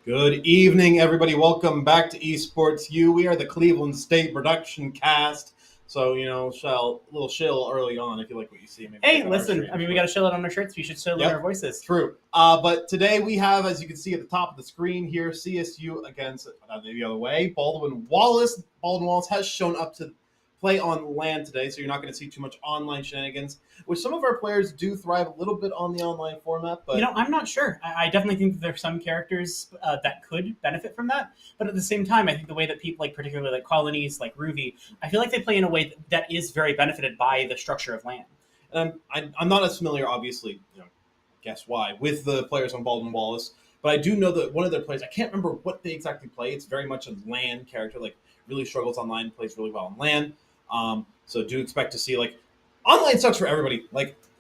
Good evening, everybody. Welcome back to Esports U. We are the Cleveland State production cast. So, little shill early on if you like what you see. Maybe Hey, listen, we got to shill it on our shirts. We should shill it on our voices. True. But today we have, as you can see at the top of the screen here, CSU against the other way, Baldwin Wallace. Baldwin Wallace has shown up to play on LAN today, so you're not going to see too much online shenanigans, which some of our players do thrive a little bit on the online format. But I'm not sure. I definitely think that there are some characters that could benefit from that, but at the same time, I think the way that people, like particularly like colonies, like Ruby, I feel like they play in a way that is very benefited by the structure of LAN. I'm not as familiar, obviously, guess why, with the players on Baldwin Wallace, but I do know that one of their players, I can't remember what they exactly play. It's very much a LAN character, like really struggles online, plays really well on LAN. So do expect to see, online sucks for everybody.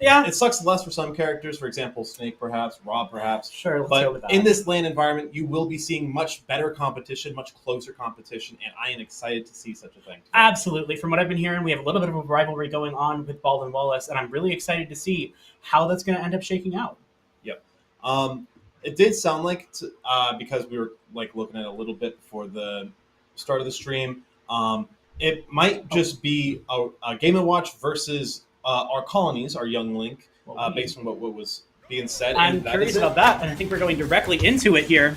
It sucks less for some characters. For example, Snake, perhaps, Rob, perhaps. Sure, let's go with But that. in this LAN environment, you will be seeing much better competition, much closer competition, and I am excited to see such a thing. Absolutely. From what I've been hearing, we have a little bit of a rivalry going on with Baldwin Wallace, and I'm really excited to see how that's going to end up shaking out. Yep. It did sound like, because we were looking at it a little bit before the start of the stream, it might just be a Game & Watch versus our colonies, our young Link, based on what was being said. I'm curious about that, and I think we're going directly into it here.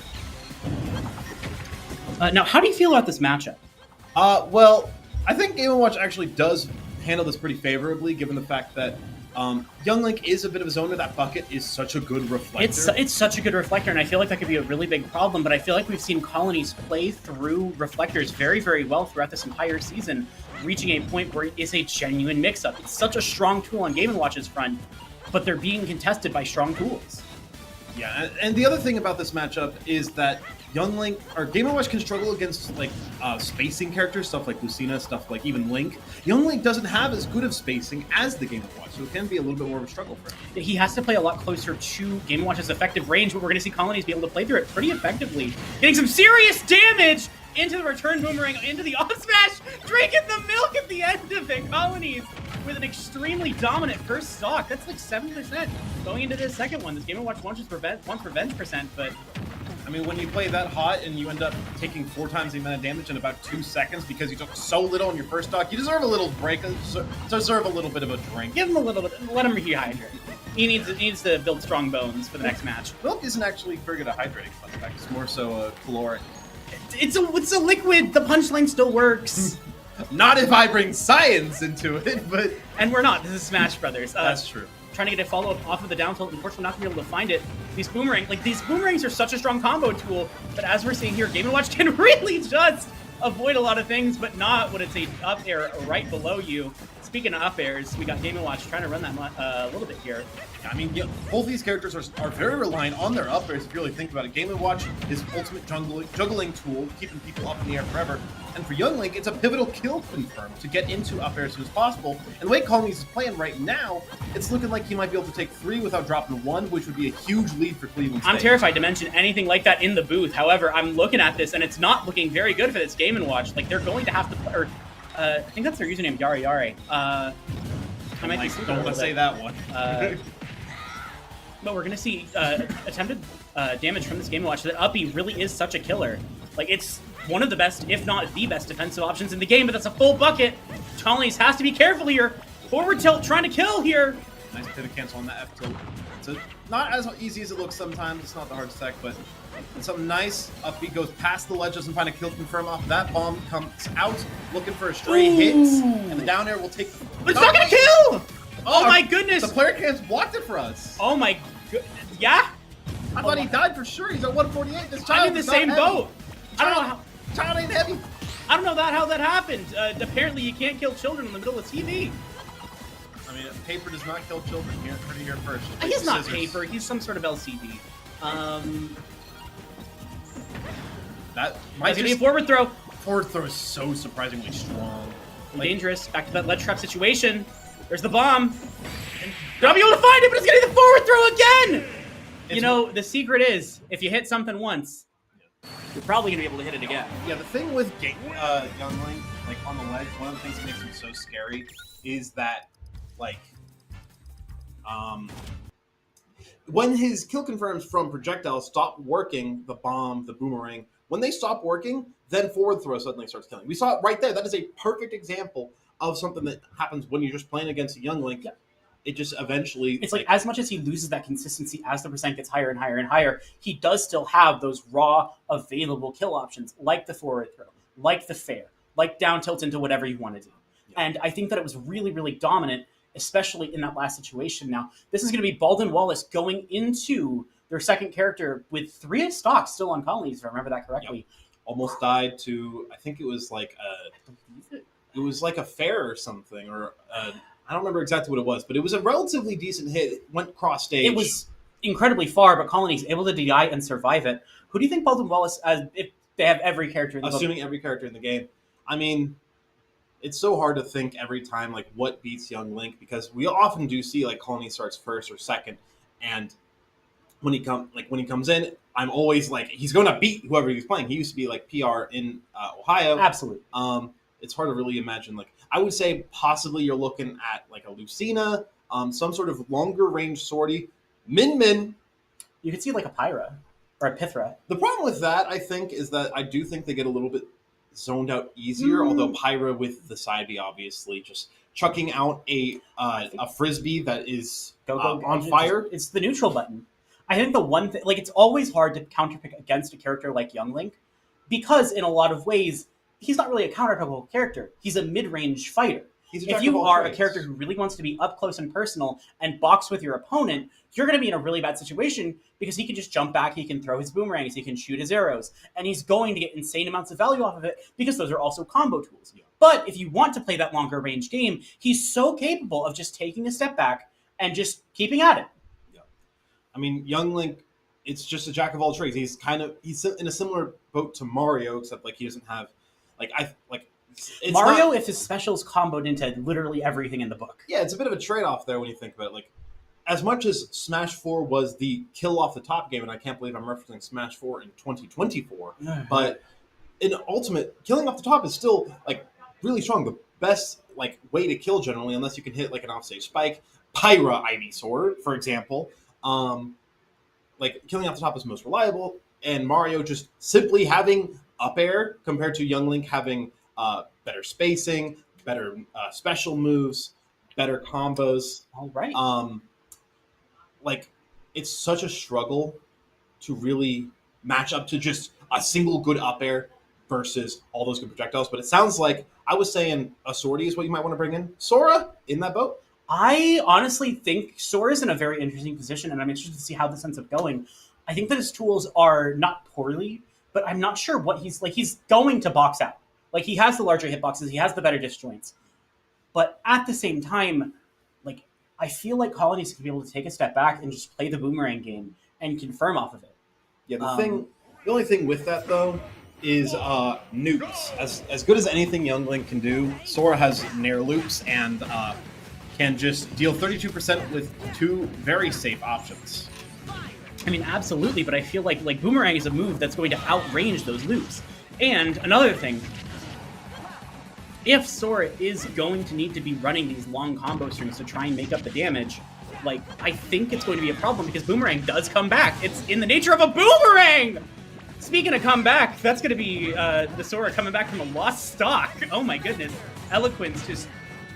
Now, how do you feel about this matchup? Well, I think Game & Watch actually does handle this pretty favorably, given the fact that young Link is a bit of a zoner. That bucket is such a good reflector. It's such a good reflector, and I feel like that could be a really big problem, but I feel like we've seen colonies play through reflectors very, very well throughout this entire season, reaching a point where it is a genuine mix-up. It's such a strong tool on Game & Watch's front, but they're being contested by strong tools. Yeah, and the other thing about this matchup is that Young Link, or Game & Watch can struggle against spacing characters, stuff like Lucina, stuff like even Link. Young Link doesn't have as good of spacing as the Game & Watch, so it can be a little bit more of a struggle for him. He has to play a lot closer to Game & Watch's effective range, but we're going to see colonies be able to play through it pretty effectively, getting some serious damage into the return boomerang, into the off smash, drinking the milk at the end of it. Colonies with an extremely dominant first stock. That's like 7% going into this second one. This Game & Watch wants revenge percent, but I mean, when you play that hot and you end up taking 4 times the amount of damage in about 2 seconds because you took so little on your first stock, you deserve a little break, deserve a little bit of a drink. Give him a little bit, let him rehydrate. He needs to build strong bones for the next match. Milk isn't actually very good at hydrating, fun fact. It's more so caloric. It's a liquid. The punchline still works. Not if I bring science into it, but... And we're not. This is Smash Brothers. That's true. Trying to get a follow-up off of the down tilt. Unfortunately, not going to be able to find it. These boomerangs are such a strong combo tool, but as we're seeing here, Game & Watch can really just avoid a lot of things, but not when it's a up air right below you. Speaking of up airs, we got Game & Watch trying to run that a little bit here. I mean, yeah, both these characters are very reliant on their up airs if you really think about it. Game & Watch is ultimate juggling tool, keeping people up in the air forever. And for Young Link, it's a pivotal kill confirm to get into up air as soon as possible. And the way Colonies is playing right now, it's looking like he might be able to take 3 without dropping 1, which would be a huge lead for Cleveland State. I'm terrified to mention anything like that in the booth. However, I'm looking at this, and it's not looking very good for this Game & Watch. They're going to have to play, or I think that's their username, Yari Yari. Don't want to say that one. But we're going to see attempted damage from this Game & Watch. That uppy really is such a killer. It's one of the best, if not the best, defensive options in the game, but that's a full bucket. Colonies has to be careful here. Forward tilt trying to kill here. Nice pivot cancel on that F tilt. It's not as easy as it looks sometimes. It's not the hardest tech, but it's something nice. Uppy goes past the ledge, doesn't find a kill confirm off that bomb, comes out looking for a stray hit, and the down air will take. But it's not going to kill! Oh my goodness! The player can't blocked it for us. Oh my goodness. Yeah? I thought he died for sure. He's at 148. This child I'm in the same boat. I don't know how. Child ain't heavy. I don't know how that happened. Apparently, you can't kill children in the middle of TV. I mean, paper does not kill children. You heard it here first. He's not paper. He's some sort of LCD. That might be a forward throw. Forward throw is so surprisingly strong. Dangerous. Back to that ledge trap situation. There's the bomb. Gonna be able to find it, but it's getting the forward throw again. The secret is if you hit something once, you're probably gonna be able to hit it again. Yeah, the thing with Young Link, on the ledge, one of the things that makes him so scary is that when his kill confirms from projectiles stop working, the bomb, the boomerang, when they stop working, then forward throw suddenly starts killing. We saw it right there. That is a perfect example of something that happens when you're just playing against a young Link. Yeah. It just eventually... It's like as much as he loses that consistency as the percent gets higher and higher and higher, he does still have those raw available kill options, like the forward throw, like the fair, like down tilt into whatever you want to do. Yeah. And I think that it was really, really dominant, especially in that last situation. Now, this is going to be Baldwin Wallace going into their second character with 3 stocks still on colonies, if I remember that correctly. Yep. Almost died to, I think it was like a fair or something, or I don't remember exactly what it was, but it was a relatively decent hit. It went cross stage. It was incredibly far, but colonies able to DI and survive it. Who do you think Baldwin Wallace, if they have every character in the Assuming every character in the game. I mean, it's so hard to think every time like what beats young Link, because we often do see like colony starts first or second, and when he comes in, I'm always like, he's going to beat whoever he's playing. He used to be like PR in Ohio. Absolutely. It's hard to really imagine. Like, I would say possibly you're looking at like a Lucina, some sort of longer range sortie. Min. You could see like a Pyra or a Pithra. The problem with that, I think, is that I do think they get a little bit zoned out easier. Although Pyra with the side B, obviously, just chucking out a frisbee that is on fire. It's the neutral button. I think the one thing, like, it's always hard to counterpick against a character like Young Link, because in a lot of ways, he's not really a counterpickable character. He's a mid-range fighter. If you are a character who really wants to be up close and personal and box with your opponent, you're going to be in a really bad situation, because he can just jump back, he can throw his boomerangs, he can shoot his arrows, and he's going to get insane amounts of value off of it, because those are also combo tools. Yeah. But if you want to play that longer range game, he's so capable of just taking a step back and just keeping at it. I mean, Young Link, it's just a jack of all trades. He's in a similar boat to Mario, except like he doesn't have Mario, if his specials comboed into literally everything in the book. Yeah, it's a bit of a trade-off there when you think about it. Like, as much as Smash 4 was the kill off the top game, and I can't believe I'm referencing Smash 4 in 2024, but in Ultimate, killing off the top is still like really strong. The best like way to kill generally, unless you can hit like an offstage spike, Pyra Ivysaur, for example. Like killing off the top is most reliable, and Mario just simply having up air compared to Young Link having better spacing, better special moves, better combos. All right. Like, it's such a struggle to really match up to just a single good up air versus all those good projectiles. But it sounds like I was saying a sortie is what you might want to bring in. Sora in that boat. I honestly think Sora's in a very interesting position, and I'm interested to see how this ends up going. I think that his tools are not poorly, but I'm not sure what he's like. He's going to box out. Like, he has the larger hitboxes, he has the better disjoints. But at the same time, like, I feel like Colonies could be able to take a step back and just play the boomerang game and confirm off of it. Yeah, the only thing with that, though, is nukes. As good as anything Young Link can do, Sora has Nair loops and can just deal 32% with 2 very safe options. I mean, absolutely, but I feel like Boomerang is a move that's going to outrange those loops. And another thing, if Sora is going to need to be running these long combo strings to try and make up the damage, like, I think it's going to be a problem, because Boomerang does come back. It's in the nature of a boomerang! Speaking of come back, that's going to be the Sora coming back from a lost stock. Oh my goodness. Eloquence just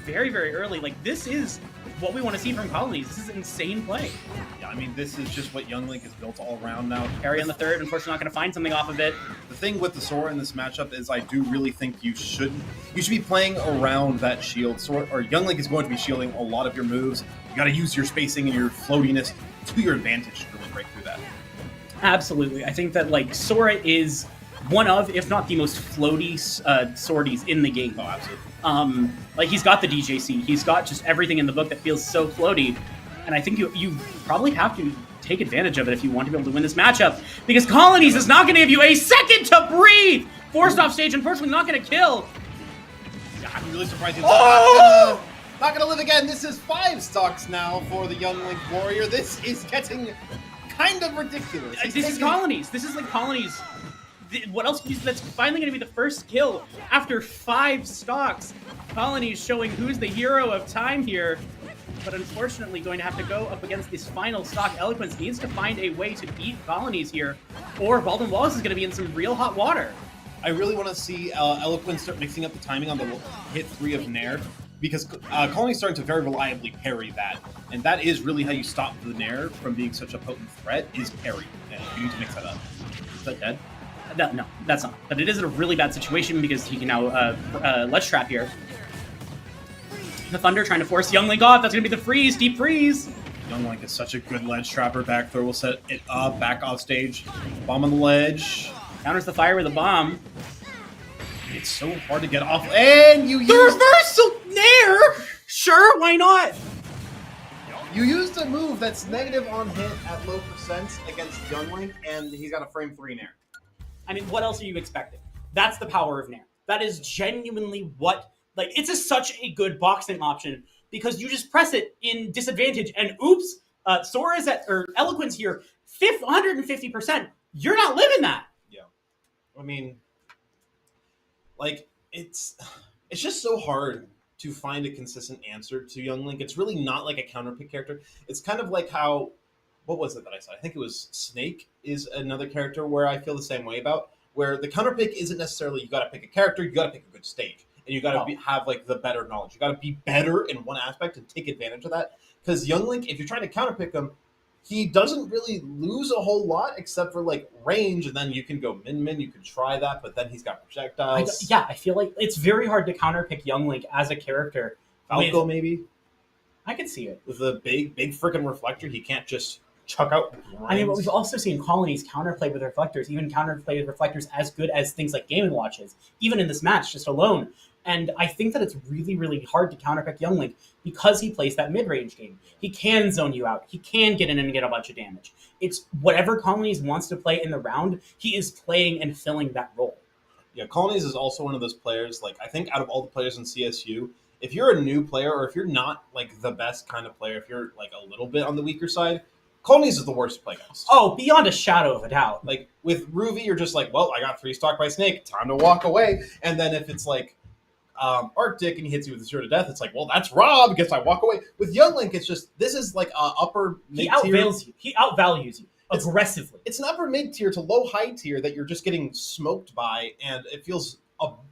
very, very early. Like, this is what we want to see from Colonies. This is insane play. Yeah, I mean, this is just what Young Link is built all around now. Carry on the third, unfortunately not going to find something off of it. The thing with the Sora in this matchup is I do really think you should be playing around that shield. Young Link is going to be shielding a lot of your moves. You got to use your spacing and your floatiness to your advantage to really break through that. Absolutely. I think that, like, Sora is one of, if not the most floaty sorties in the game. Oh, absolutely. Like, he's got the DJC. He's got just everything in the book that feels so floaty. And I think you probably have to take advantage of it if you want to be able to win this matchup, because Colonies is not going to give you a second to breathe! Forced off stage, unfortunately not going to kill. Yeah, I'm really surprised he's not going to live again. This is 5 stocks now for the Young Link Warrior. This is getting kind of ridiculous. This is Colonies. This is like Colonies. What else? That's finally going to be the first kill after 5 stocks. Colonies showing who's the hero of time here. but unfortunately going to have to go up against this final stock. Eloquence needs to find a way to beat Colonies here, or Baldwin Wallace is going to be in some real hot water. I really want to see Eloquence start mixing up the timing on the hit 3 of Nair, because Colony's starting to very reliably parry that, and that is really how you stop the Nair from being such a potent threat, is parry, and you need to mix that up. Is that dead? No, that's not. But it is in a really bad situation because he can now ledge trap here. The Thunder trying to force Young Link off. That's going to be the freeze, deep freeze. Young Link is such a good ledge trapper. Back throw will set it up, back off stage. Bomb on the ledge. Counters the fire with a bomb. It's so hard to get off. And you The used... reversal Nair! Sure, why not? You used a move that's negative on hit at low percents against Young Link, and he's got a frame 3 Nair. I mean, what else are you expecting? That's the power of Nair. That is genuinely what... Like, it's such a good boxing option because you just press it in disadvantage and oops, Sora's at, or Eloquence here, 150%. You're not living that. Yeah. I mean, like, it's just so hard to find a consistent answer to Young Link. It's really not like a counter pick character. It's kind of like how, what was it that I said? I think it was Snake is another character where I feel the same way about, where the counter pick isn't necessarily you got to pick a character, you got to pick a good stage. And you got to have like the better knowledge. You got to be better in one aspect and take advantage of that. Because Young Link, if you're trying to counterpick him, he doesn't really lose a whole lot except for like range, and then you can go min. You can try that, but then he's got projectiles. I feel like it's very hard to counterpick Young Link as a character. Falco maybe I could see it with a big freaking reflector. He can't just chuck out. I mean, but we've also seen Colonies counterplay with reflectors, even counterplay with reflectors as good as things like Game & Watches, even in this match just alone. And I think that it's really, really hard to counterpick Young Link because he plays that mid-range game. He can zone you out. He can get in and get a bunch of damage. It's whatever Colonies wants to play in the round, he is playing and filling that role. Yeah, Colonies is also one of those players, like, I think out of all the players in CSU, if you're a new player or if you're not, like, the best kind of player, if you're, like, a little bit on the weaker side, Colonies is the worst to play against. Oh, beyond a shadow of a doubt. Like, with Ruby, you're just like, well, I got 3 stock by Snake, time to walk away. And then if it's, like, Arctic and he hits you with a 0 to death, it's like, well, that's Rob, guess I walk away. With Young Link, it's just, this is like upper mid-tier. He outvalues you. He outvalues you aggressively. It's an upper mid-tier to low high tier that you're just getting smoked by, and it feels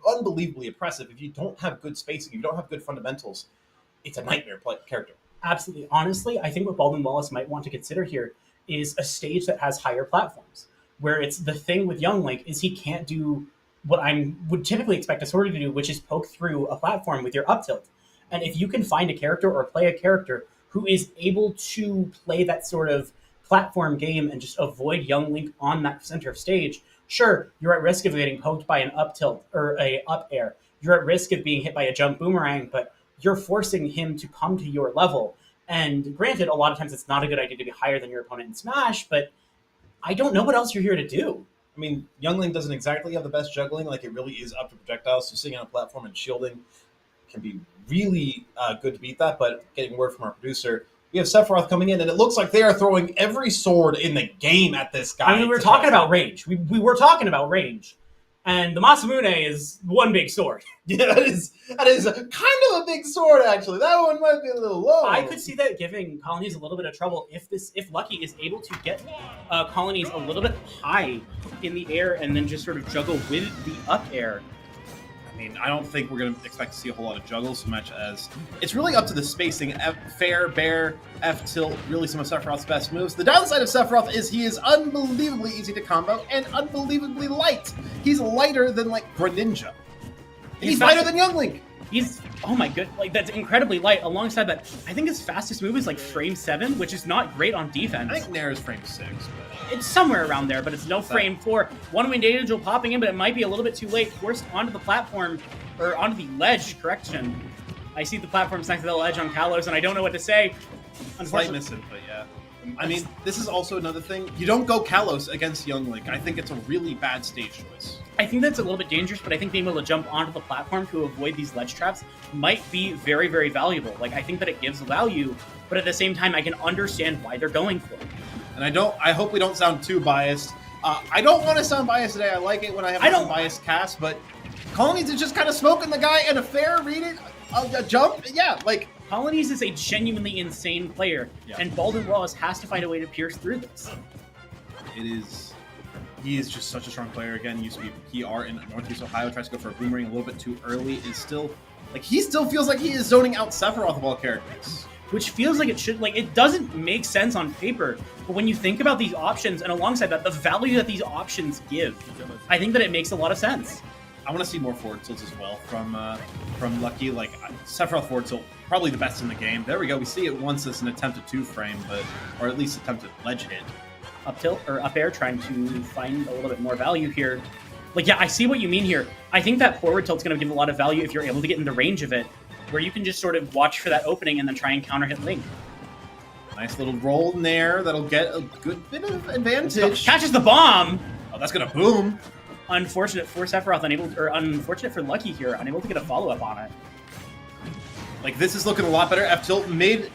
unbelievably oppressive. If you don't have good spacing, if you don't have good fundamentals, it's a nightmare character. Absolutely. Honestly, I think what Baldwin Wallace might want to consider here is a stage that has higher platforms, where it's the thing with Young Link is he can't do what I would typically expect a Sword to do, which is poke through a platform with your up tilt. And if you can find a character or play a character who is able to play that sort of platform game and just avoid Young Link on that center of stage, sure, you're at risk of getting poked by an up tilt or a up air. You're at risk of being hit by a jump boomerang, but you're forcing him to come to your level. And granted, a lot of times it's not a good idea to be higher than your opponent in Smash, but I don't know what else you're here to do. I mean, Young Link doesn't exactly have the best juggling. Like, it really is up to projectiles. So sitting on a platform and shielding can be really good to beat that. But getting word from our producer, we have Sephiroth coming in, and it looks like they are throwing every sword in the game at this guy. I mean, we were talking about range. We were talking about range. And the Masamune is one big sword. Yeah, that is kind of a big sword, actually. That one might be a little low. I could see that giving Colonies a little bit of trouble if Lucky is able to get Colonies a little bit high in the air and then just sort of juggle with the up air. I mean, I don't think we're going to expect to see a whole lot of juggles so much as it's really up to the spacing. Fair, Bear, F tilt, really some of Sephiroth's best moves. The downside of Sephiroth is he is unbelievably easy to combo and unbelievably light. He's lighter than, like, Greninja. He's lighter than Young Link. He's, oh my god, like, that's incredibly light. Alongside that, I think his fastest move is like frame 7, which is not great on defense. I think Nair is frame 6, but it's somewhere around there, but it's no frame 4. One Winged Angel popping in, but it might be a little bit too late. Forced onto the platform, or onto the ledge, correction. I see the platform next to the ledge on Kalos, and I don't know what to say. Slight misinput, yeah. I mean, this is also another thing. You don't go Kalos against Young Link. I think it's a really bad stage choice. I think that's a little bit dangerous, but I think being able to jump onto the platform to avoid these ledge traps might be very, very valuable. Like, I think that it gives value, but at the same time, I can understand why they're going for it. And I hope we don't sound too biased. I don't want to sound biased today. I like it when I have an unbiased cast, but Colonies is just kind of smoking the guy and a fair reading, a jump. Yeah, like, Colonies is a genuinely insane player, and Baldwin Wallace has to find a way to pierce through this. He is just such a strong player. Again, used to be PR in Northeast Ohio. Tries to go for a boomerang a little bit too early. He still feels like he is zoning out Sephiroth of all characters. Which feels like it should, it doesn't make sense on paper, but when you think about these options, and alongside that, the value that these options give, I think that it makes a lot of sense. I want to see more forward tilts as well from Lucky. Like, Sephiroth forward tilt, probably the best in the game. There we go. We see it once as an attempt at 2-frame, or at least attempt at ledge hit. Up tilt, or up air, trying to find a little bit more value here. I see what you mean here. I think that forward tilt's going to give a lot of value if you're able to get in the range of it, where you can just sort of watch for that opening and then try and counter hit Link. Nice little roll in there. That'll get a good bit of advantage. Catches the bomb! Oh, that's going to boom. Unfortunate for Sephiroth, unfortunate for Lucky here, unable to get a follow-up on it. This is looking a lot better. F tilt mid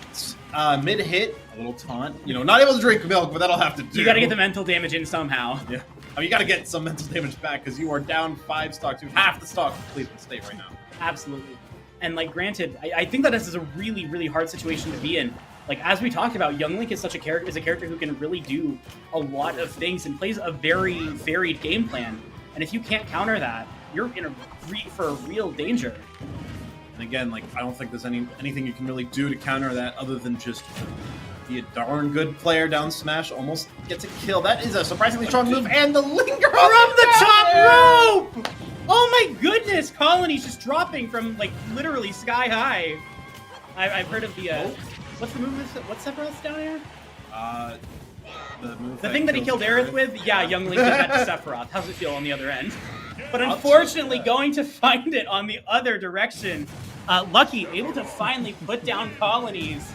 hit, a little taunt. Not able to drink milk, but that'll have to do. You got to get the mental damage in somehow. Yeah. You got to get some mental damage back because you are down 5 stock to half the stock complete in the state right now. Absolutely. And granted, I think that this is a really, really hard situation to be in. As we talked about, Young Link is a character who can really do a lot of things and plays a very varied game plan. And if you can't counter that, you're for real danger. And again, I don't think there's anything you can really do to counter that other than just be a darn good player down smash. Almost gets a kill. That is a surprisingly strong move, and the linger from the top rope. Oh my goodness! Colony's just dropping from literally sky high. I've heard of the what's the move? What's Sephiroth's down air? The thing that he killed Aerith with? Yeah, Young Link did that to Sephiroth. How's it feel on the other end? But unfortunately, going to find it on the other direction. Lucky, able to finally put down Colonies.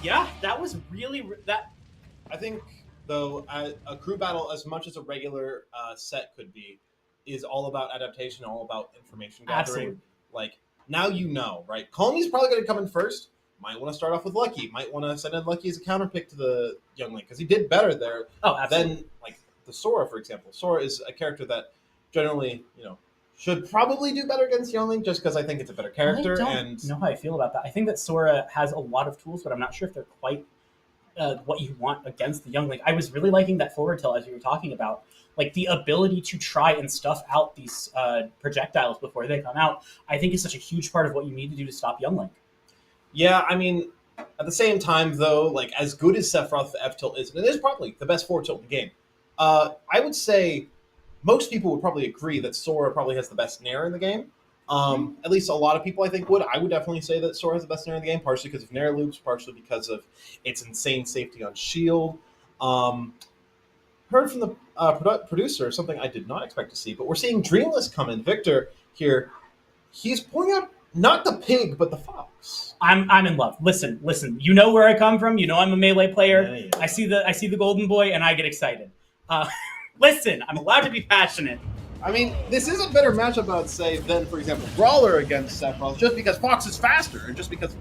That was really... I think, though, a crew battle, as much as a regular set could be, is all about adaptation, all about information gathering. Absolutely. Now you know, right? Colony's probably going to come in first. Might want to start off with Lucky. Might want to send in Lucky as a counter pick to the Young Link, because he did better there than, the Sora, for example. Sora is a character that generally, should probably do better against Young Link, just because I think it's a better character. I don't know how I feel about that. I think that Sora has a lot of tools, but I'm not sure if they're quite what you want against the Young Link. I was really liking that forward tilt, as you were talking about. The ability to try and stuff out these projectiles before they come out, I think is such a huge part of what you need to do to stop Young Link. Yeah, at the same time, though, as good as Sephiroth F tilt is, and it is probably the best forward tilt in the game, I would say most people would probably agree that Sora probably has the best nair in the game. At least a lot of people, I think, would. I would definitely say that Sora has the best nair in the game, partially because of nair loops, partially because of its insane safety on shield. Heard from the producer something I did not expect to see, but we're seeing Dreamless come in. Victor here, he's pulling out not the pig, but the fox. I'm in love. Listen. You know where I come from. You know I'm a melee player. Yeah. I see the golden boy, and I get excited. Listen, I'm allowed to be passionate. This is a better matchup, I would say, than, for example, Brawler against Sephiroth, just because Fox is faster, and just because...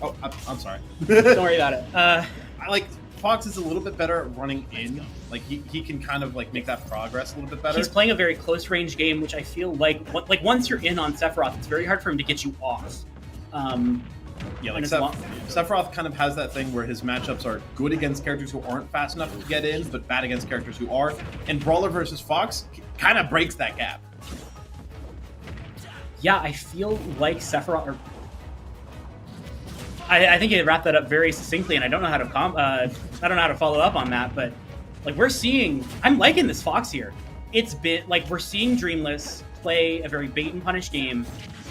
Oh, I'm sorry. Don't worry about it. Fox is a little bit better at running in. He can kind of make that progress a little bit better. He's playing a very close range game, which I feel like once you're in on Sephiroth, it's very hard for him to get you off. Sephiroth kind of has that thing where his matchups are good against characters who aren't fast enough to get in, but bad against characters who are. And Brawler versus Fox kind of breaks that gap. Yeah, I feel like Sephiroth... I think you wrapped that up very succinctly, and I don't know how to follow up on that, but we're seeing... I'm liking this Fox here. It's been... we're seeing Dreamless play a very bait and punish game,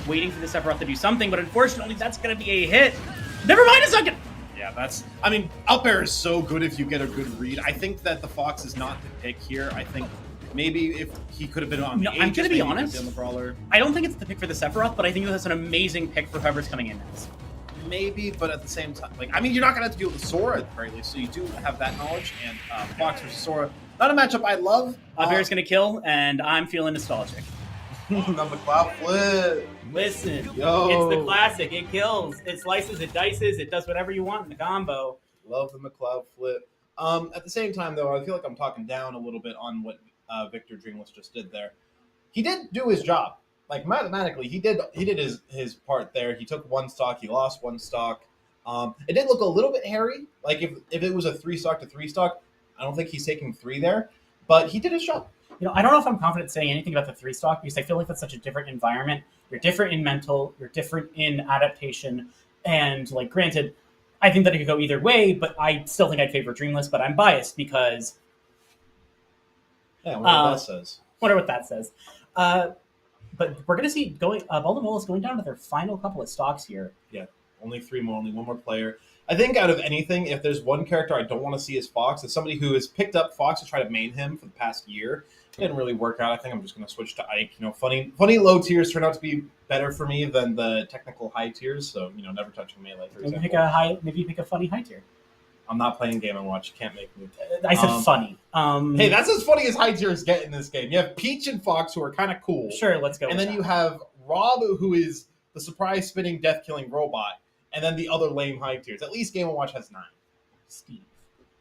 waiting for the Sephiroth to do something, but unfortunately that's going to be a hit. Never mind a second! Yeah, that's... up air is so good if you get a good read. I think that the Fox is not the pick here. I think maybe if he could have been on the I'm going to be honest. On the Brawler. I don't think it's the pick for the Sephiroth, but I think that's an amazing pick for whoever's coming in next. Maybe, but at the same time, you're not going to have to deal with Sora at the very least, so you do have that knowledge, and Fox versus Sora, not a matchup I love. Up air's going to kill, and I'm feeling nostalgic. The McCloud flip. Listen, Yo. It's the classic. It kills. It slices. It dices. It does whatever you want in the combo. Love the McCloud flip. At the same time, though, I feel like I'm talking down a little bit on what Victor Dreamless just did there. He did do his job. like mathematically, he did his part there. He took one stock, he lost one stock. It did look a little bit hairy. Like if it was a 3 stock to 3 stock, I don't think he's taking 3 there, but he did his job. I don't know if I'm confident saying anything about the 3 stock because I feel like that's such a different environment. You're different in mental, you're different in adaptation, and like granted, I think that it could go either way, but I still think I'd favor Dreamless, but I'm biased because Yeah, whatever that says. wonder what that says. But we're going to see Baldwin Wallace going down to their final couple of stocks here. Yeah, only 3 more, only 1 more player. I think out of anything, if there's one character I don't want to see as Fox, it's somebody who has picked up Fox to try to main him for the past year. It didn't really work out. I think I'm just going to switch to Ike. Funny low tiers turn out to be better for me than the technical high tiers. So, never touching melee, for example. Maybe pick a funny high tier. I'm not playing Game & Watch. You can't make me. I said funny. Hey, that's as funny as high tiers get in this game. You have Peach and Fox, who are kind of cool. Sure, let's go. And then you have Rob, who is the surprise spinning, death killing robot, and then the other lame high tiers. At least Game & Watch has 9. Steve.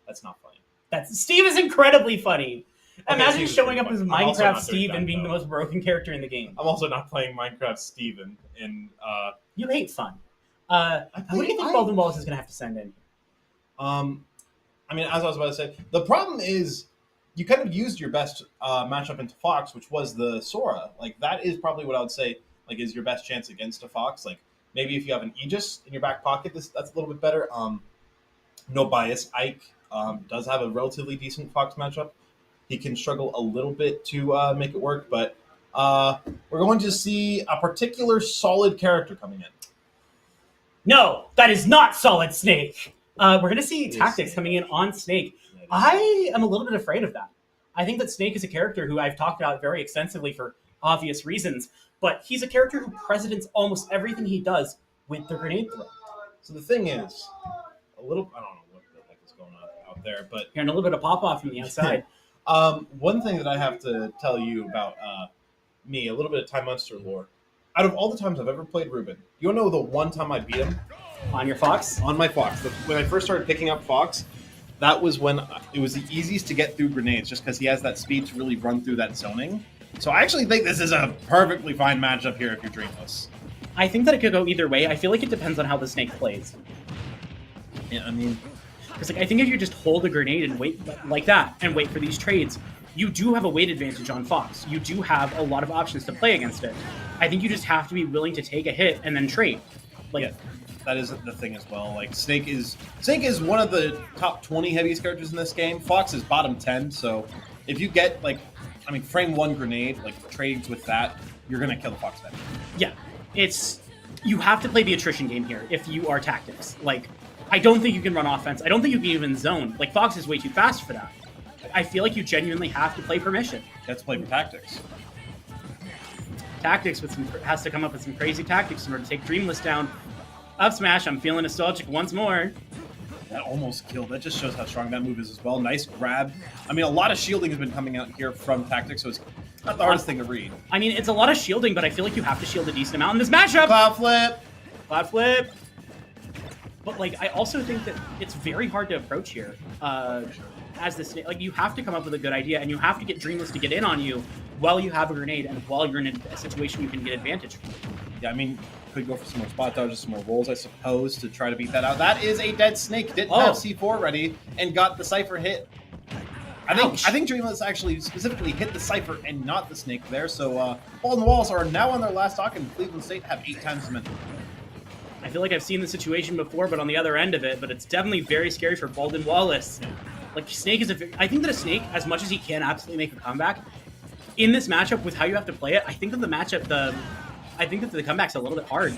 That's not funny. Steve is incredibly funny. Okay, Imagine Steve showing up as Minecraft Steve that, and being though. the most broken character in the game. I'm also not playing Minecraft Steve in You hate fun. What do you think Baldwin Wallace is going to have to send in? I mean, as I was about to say, the problem is you kind of used your best matchup into Fox, which was the Sora. Like, that is probably what I would say, like, is your best chance against a Fox. Like, maybe if you have an Aegis in your back pocket, that's a little bit better. No bias. Ike does have a relatively decent Fox matchup. He can struggle a little bit to make it work, but we're going to see a particular solid character coming in. No, that is not Solid Snake. We're going to see Tactics coming in on Snake. I am a little bit afraid of that. I think that Snake is a character who I've talked about very extensively for obvious reasons, but he's a character who presidents almost everything he does with the grenade throw. So the thing is, I don't know what the heck is going on out there, but Hearing a little bit of pop-off from the outside. one thing that I have to tell you about me, a little bit of Time Monster lore. Out of all the times I've ever played Ruben, you want to know the one time I beat him? On your Fox? On my Fox. When I first started picking up Fox, that was when it was the easiest to get through grenades, just because he has that speed to really run through that zoning. So I actually think this is a perfectly fine matchup here if you're Dreamless. I think that it could go either way. I feel like it depends on how the Snake plays. Yeah, I mean, Because I think if you just hold a grenade and wait like that and wait for these trades, you do have a weight advantage on Fox. You do have a lot of options to play against it. I think you just have to be willing to take a hit and then trade. yeah, that is the thing as well. Like Snake is one of the top 20 heaviest characters in this game. Fox is bottom 10. So if you get frame 1 grenade, like trades with that, you're gonna kill the Fox then. Yeah, you have to play the attrition game here if you are Tactics. Like, I don't think you can run offense. I don't think you can even zone. Like, Fox is way too fast for that. I feel like you genuinely have to play permission. Let's play for Tactics. Tactics has to come up with some crazy tactics in order to take Dreamless down. Up smash, I'm feeling nostalgic once more. That almost killed. That just shows how strong that move is as well. Nice grab. I mean, a lot of shielding has been coming out here from Tactics, so it's not the hardest thing to read. I mean, it's a lot of shielding, but I feel like you have to shield a decent amount in this matchup. Cloud flip. Cloud flip. But, like, I also think that it's very hard to approach here. As the Snake, like, you have to come up with a good idea, and you have to get Dreamless to get in on you while you have a grenade, and while you're in a situation you can get advantage from. Yeah, I mean, could go for some more spot dodges, some more rolls, I suppose, to try to beat that out. That is a dead Snake. Didn't have C4 ready and got the Cypher hit. I think Dreamless actually specifically hit the Cypher and not the Snake there. So Baldwin Wallace are now on their last stock, and Cleveland State have 8 times the mental. I feel like I've seen the situation before, but on the other end of it. But it's definitely very scary for Baldwin Wallace. Like, Snake is I think that a Snake, as much as he can absolutely make a comeback, in this matchup with how you have to play it, I think that the comeback's a little bit hard.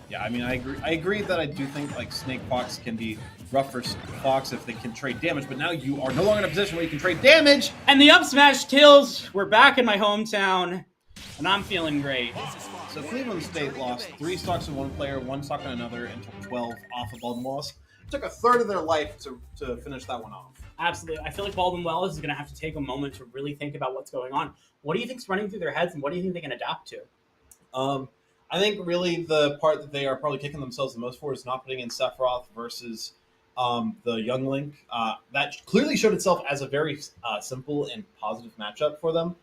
Yeah, I mean, I agree that I do think like Snake Fox can be rough for Fox if they can trade damage, but now you are no longer in a position where you can trade damage. And the up smash kills. We're back in my hometown, and I'm feeling great. So Cleveland State lost 3 stocks in one player, 1 stock in another, and took 12 off of Baldwin Wallace. It took a third of their life to finish that one off. Absolutely. I feel like Baldwin Wallace is going to have to take a moment to really think about what's going on. What do you think's running through their heads, and what do you think they can adapt to? I think really the part that they are probably kicking themselves the most for is not putting in Sephiroth versus the Young Link. That clearly showed itself as a very simple and positive matchup for them.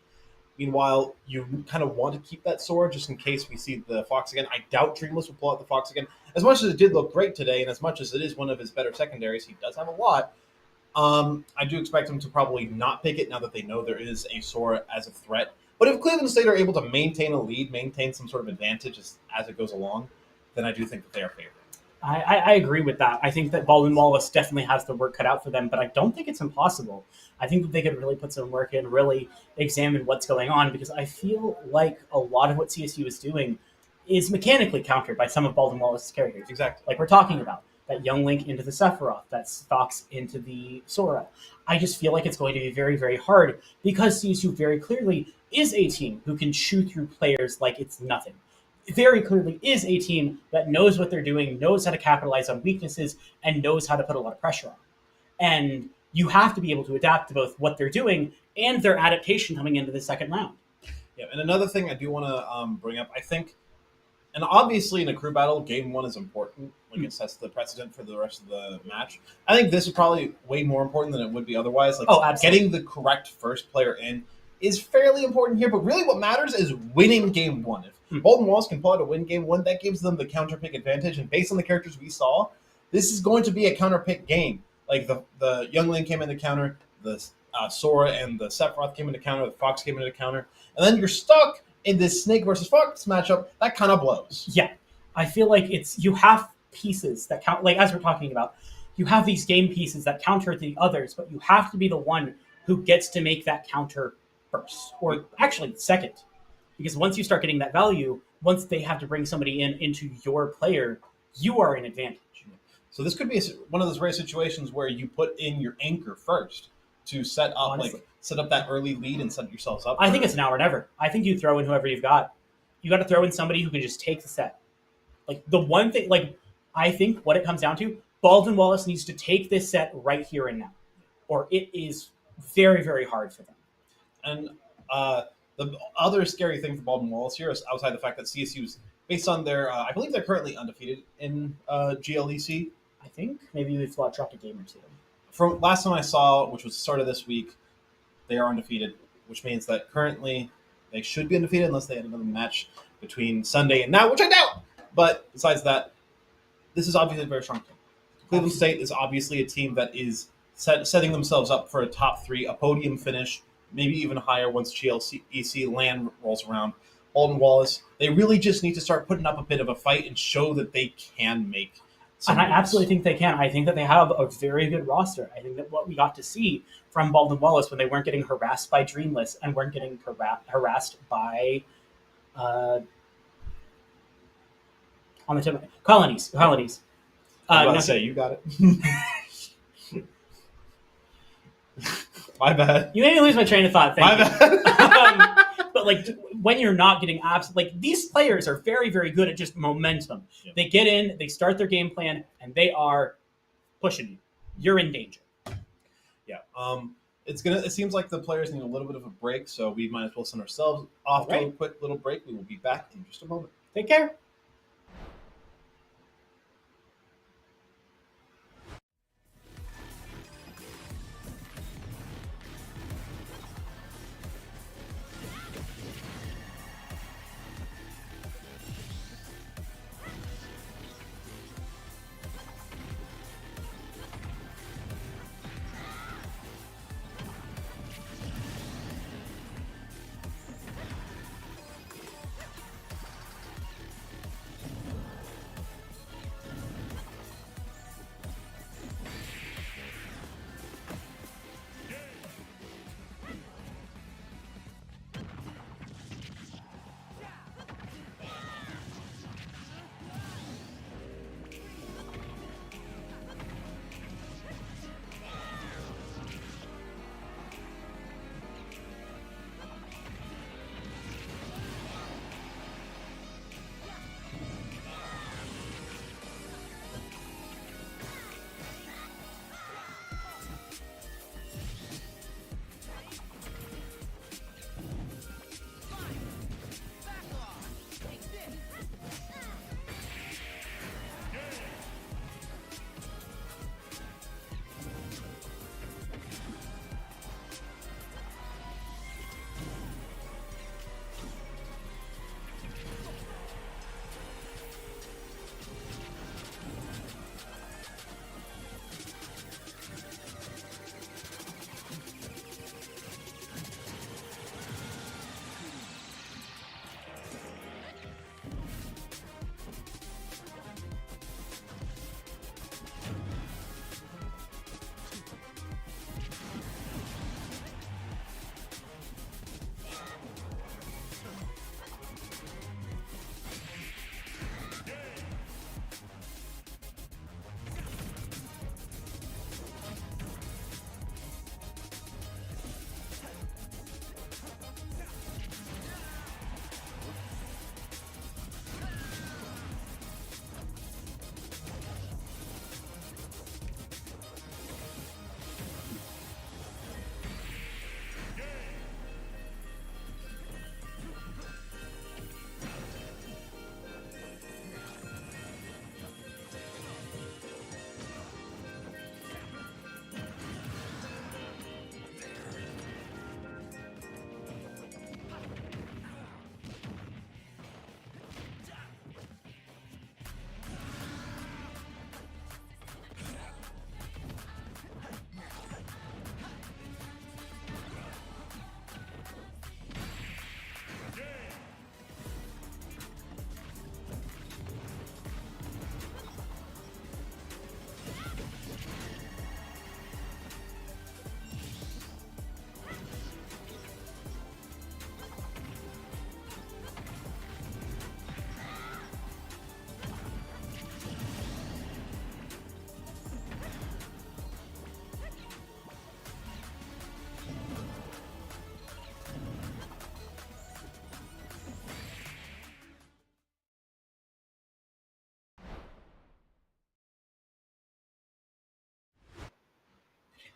Meanwhile, you kind of want to keep that Sora just in case we see the Fox again. I doubt Dreamless will pull out the Fox again. As much as it did look great today, and as much as it is one of his better secondaries, he does have a lot. I do expect him to probably not pick it now that they know there is a Sora as a threat. But if Cleveland State are able to maintain a lead, maintain some sort of advantage as it goes along, then I do think that they are favored. I agree with that. I think that Baldwin Wallace definitely has the work cut out for them, but I don't think it's impossible. I think that they could really put some work in, really examine what's going on, because I feel like a lot of what CSU is doing is mechanically countered by some of Baldwin Wallace's characters. Exactly. Like we're talking about. That Young Link into the Sephiroth, that Fox into the Sora. I just feel like it's going to be very, very hard because CSU very clearly is a team who can chew through players like it's nothing. Very clearly is a team that knows what they're doing, knows how to capitalize on weaknesses, and knows how to put a lot of pressure on. And you have to be able to adapt to both what they're doing and their adaptation coming into the second round. Yeah, and another thing I do want to bring up, I think, and obviously in a crew battle, game one is important. Like it sets the precedent for the rest of the match. I think this is probably way more important than it would be otherwise. Like absolutely. Getting the correct first player in is fairly important here, but really what matters is winning game one. If Baldwin Wallace can pull out a win game one, that gives them the counter pick advantage. And based on the characters we saw, this is going to be a counter pick game. Like the Young Link came into counter, the Sora and the Sephiroth came into counter, the Fox came into counter, and then you're stuck in this Snake versus Fox matchup. That kind of blows. Yeah, I feel like you have pieces that count, like as we're talking about, you have these game pieces that counter the others, but you have to be the one who gets to make that counter first, or actually second. Because once you start getting that value, once they have to bring somebody into your player, you are in advantage. So this could be one of those rare situations where you put in your anchor first to set up Honestly. set up that early lead and set yourselves up. I think it's now or never. I think you throw in whoever you've got. You got to throw in somebody who can just take the set. Like the one thing, like I think what it comes down to, Baldwin Wallace needs to take this set right here and now, or it is very, very hard for them. And the other scary thing for Baldwin Wallace here is outside the fact that CSU's based on their, I believe they're currently undefeated in GLEC. I think maybe we've dropped a game or two. From last time I saw, which was the start of this week, they are undefeated, which means that currently they should be undefeated unless they had another match between Sunday and now, which I doubt. But besides that, this is obviously a very strong team. Cleveland State is obviously a team that is setting themselves up for a top three, a podium finish, maybe even higher once GLEC land rolls around. Baldwin Wallace, they really just need to start putting up a bit of a fight and show that they can make some And I absolutely think they can. I think that they have a very good roster. I think that what we got to see from Baldwin Wallace when they weren't getting harassed by Dreamless and weren't getting harassed by on the tip colonies. I was about to say, you got it. My bad. You made me lose my train of thought. Thank you. Bad. But like when you're not getting like these players are very, very good at just momentum. Yeah. They get in, they start their game plan, and they are pushing you. You're in danger. Yeah. It seems like the players need a little bit of a break, so we might as well send ourselves off to a quick little break. We will be back in just a moment. Take care.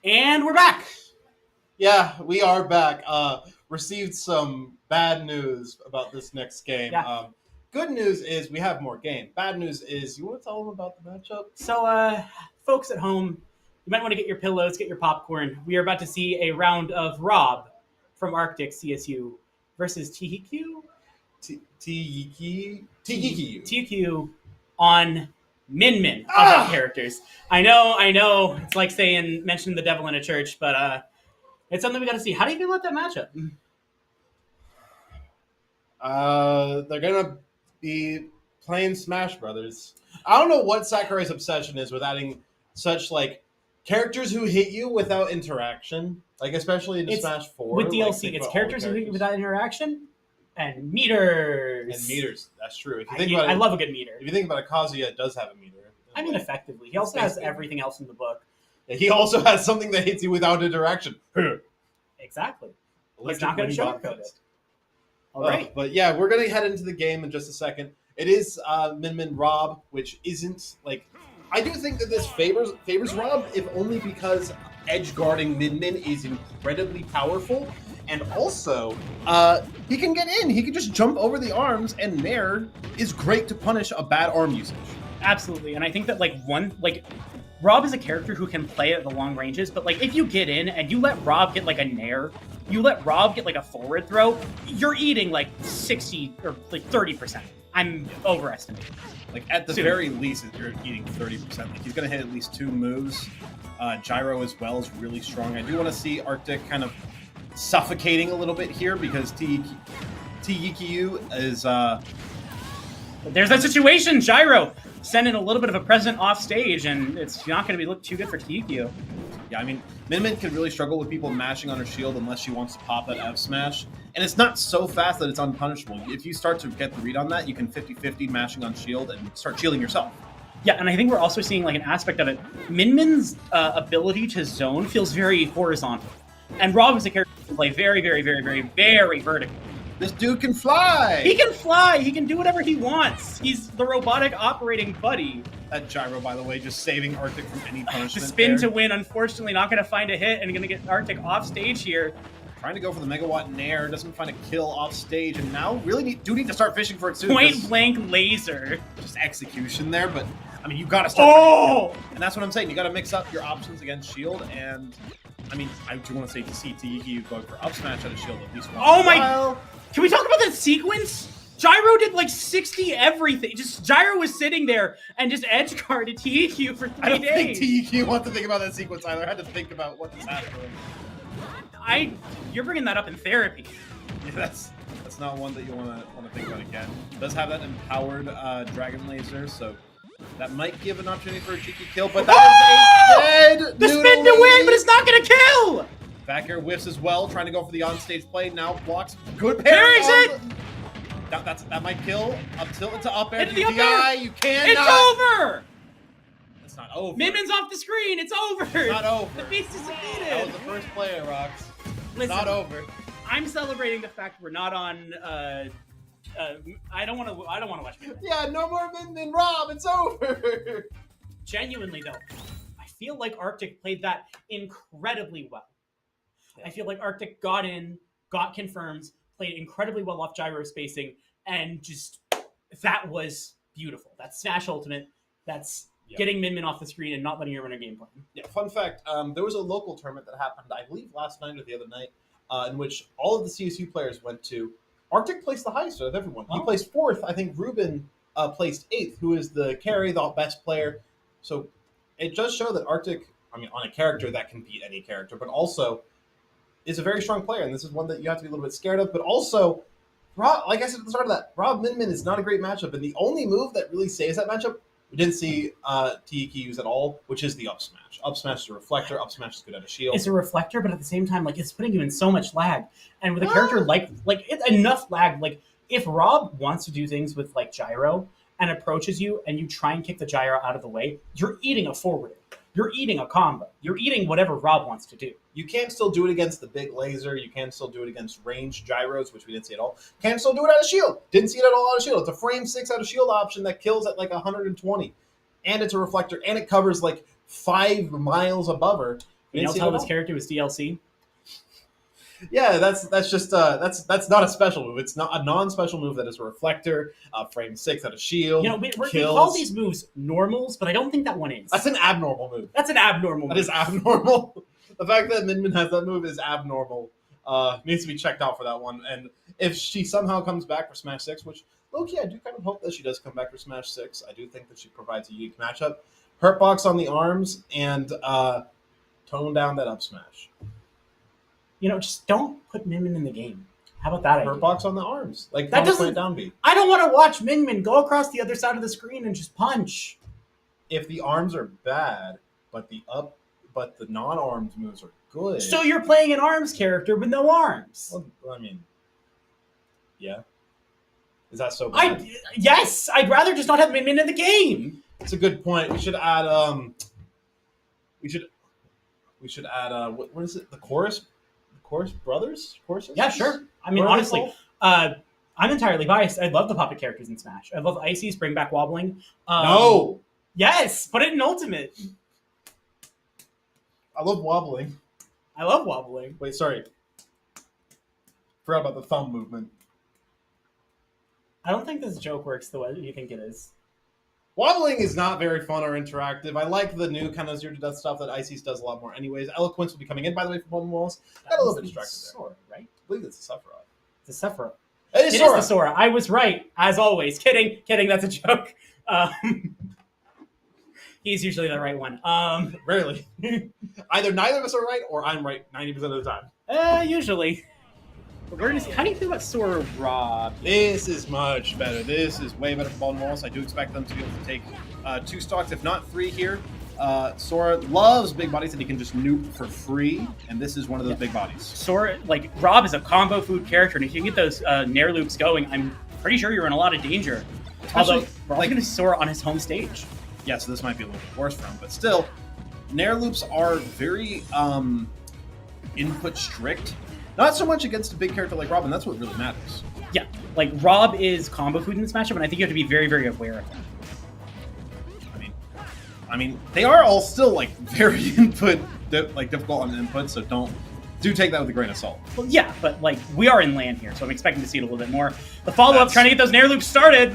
And we're back. Yeah, we are back. Received some bad news about this next game. Yeah. Good news is we have more game. Bad news is, you want to tell them about the matchup? So, folks at home, you might want to get your pillows, get your popcorn. We are about to see a round of Rob from Arctic CSU versus TQ on Min of all characters. I know. It's like mentioning the devil in a church, but it's something we got to see. How do you feel about that matchup? They're gonna be playing Smash Brothers. I don't know what Sakurai's obsession is with adding such like characters who hit you without interaction, like especially in Smash 4 with DLC. Like, it's characters who hit you without interaction and meters. And meters, that's true. If you think I love a good meter. If you think about it, Kazuya does have a meter. I mean, effectively. He also has everything else in the book. Yeah, he also has something that hits you without interaction. Exactly. He's not going to sugarcoat it. All right. But yeah, we're going to head into the game in just a second. It is Min Rob, which isn't like... I do think that this favors Rob, if only because edge guarding Min is incredibly powerful. And also, he can get in. He can just jump over the arms, and Nair is great to punish a bad arm usage. Absolutely. And I think that Rob is a character who can play at the long ranges, but like if you get in and you let Rob get like a Nair, you let Rob get like a forward throw, you're eating like 60 or like 30%. I'm overestimating. Like at the very least, you're eating 30%. Like he's going to hit at least 2 moves. Gyro as well is really strong. I do want to see Arctic kind of suffocating a little bit here because TEQ is... But there's that situation, Gyro sending a little bit of a present off stage, and it's not going to look too good for TQ. Yeah, I mean, Min can really struggle with people mashing on her shield unless she wants to pop that F smash. And it's not so fast that it's unpunishable. If you start to get the read on that, you can 50-50 mashing on shield and start shielding yourself. Yeah, and I think we're also seeing like an aspect of it. Min's ability to zone feels very horizontal. And Rob is a character who can play very, very, very, very, very vertical. This dude can fly! He can fly! He can do whatever he wants! He's the robotic operating buddy. That Gyro, by the way, just saving Arctic from any punishment. The spin there. to win, unfortunately, not going to find a hit and going to get Arctic off stage here. Trying to go for the Megawatt Nair, doesn't find a kill off stage, and now really need to start fishing for it soon. Point blank laser. Just execution there, but I mean, you got to start. Oh! And that's what I'm saying. You got to mix up your options against shield, and I mean, I do want to say to see TEQ going for up smash out of shield at least once. Oh my! Can we talk about that sequence? Gyro did like 60 everything. Just Gyro was sitting there and just edge guarded TEQ for 3 days. I don't think TEQ wants to think about that sequence either. I had to think about what is happening. You're bringing that up in therapy. Yeah, that's not one that you want to think about again. It does have that empowered dragon laser, so that might give an opportunity for a cheeky kill. But that is a dead. The spin to win, but it's not gonna kill. Back air whiffs as well, trying to go for the on-stage play. Now blocks. Good parries parry. it. That might kill. Up tilt into up air. Into the up air. You cannot. It's over. It's not over. Min's off the screen. It's over. It's not over. The beast is defeated. That was the first player, Rox. Listen, not over. I'm celebrating the fact we're not on. I don't want to watch Min. Yeah, no more Min Rob. It's over. Genuinely though, I feel like Arctic played that incredibly well. I feel like Arctic got in, got confirms, played incredibly well off gyro spacing, and just that was beautiful. That's Smash Ultimate. That's getting Min off the screen and not letting her run her game plan. Yeah, fun fact, there was a local tournament that happened, I believe, last night or the other night, in which all of the CSU players went to. Arctic placed the highest out of everyone. He placed 4th. I think Ruben placed 8th, who is the carry, the best player. So it does show that Arctic, I mean, on a character that can beat any character, but also is a very strong player, and this is one that you have to be a little bit scared of. But also, Rob, like I said at the start of that, Rob Min is not a great matchup, and the only move that really saves that matchup, we didn't see TEQ use at all, which is the up smash. Up smash is a reflector. Up smash is good at a shield. It's a reflector, but at the same time, like it's putting you in so much lag. And with a character like it's enough lag. Like if Rob wants to do things with like gyro and approaches you, and you try and kick the gyro out of the way, you're eating a forward. You're eating a combo. You're eating whatever Rob wants to do. You can still do it against the big laser. You can still do it against ranged gyros, which we didn't see at all. Can still do it out of shield. Didn't see it at all out of shield. It's a frame 6 out of shield option that kills at like 120. And it's a reflector, and it covers like 5 miles above her. You know, tell this character was DLC. Yeah, that's not a special move. It's not a non-special move. That is a reflector, frame 6 out of shield. You know, we call these moves normals, but I don't think that one is. That's an abnormal move. That's an abnormal move. That is abnormal. The fact that Min Min has that move is abnormal. Needs to be checked out for that one. And if she somehow comes back for Smash 6, which, low-key, I do kind of hope that she does come back for Smash 6. I do think that she provides a unique matchup. Hurtbox on the arms and tone down that up smash. You know, just don't put Min Min in the game. How about that idea? Hurtbox on the arms. Like, that doesn't down B. I don't want to watch Min Min go across the other side of the screen and just punch. If the arms are bad, but the non-arms moves are good. So you're playing an arms character with no arms. Well, I mean, yeah. Is that so bad? Yes, I'd rather just not have Min Min in the game. It's a good point. We should add we should add what is it? The chorus brothers? Choruses? Yeah, sure. I mean, honestly, I'm entirely biased. I love the puppet characters in Smash. I love Icy's Bring Back Wobbling. No. Yes, put it in Ultimate. I love wobbling. I love wobbling. Wait, sorry. Forgot about the thumb movement. I don't think this joke works the way you think it is. Wobbling is not very fun or interactive. I like the new kind of zero to death stuff that Icy's does a lot more anyways. Eloquence will be coming in, by the way, from Baldwin Wallace. Got a little bit distracted there. Sora, right? I believe it's a Sephiroth. It's a Sephiroth. It is the Sora. I was right, as always. Kidding. That's a joke. He's usually the right one. Rarely. Either neither of us are right, or I'm right 90% of the time. Usually. How do you feel about Sora Rob? This is much better. This is way better for Baldwin Wallace. I do expect them to be able to take 2 stocks, if not 3 here. Sora loves big bodies that he can just nuke for free, and this is one of those big bodies. Sora, Rob is a combo food character, and if you can get those Nair loops going, I'm pretty sure you're in a lot of danger. Although, we're also going to see Sora on his home stage. Yeah, so this might be a little bit worse for him, but still, Nair loops are very input strict. Not so much against a big character like Rob, and that's what really matters. Yeah, Rob is combo food in this matchup, and I think you have to be very, very aware of that. I mean, they are all still very difficult on input, so do take that with a grain of salt. Well, yeah, but we are in land here, so I'm expecting to see it a little bit more. The follow-up, trying to get those Nair loops started.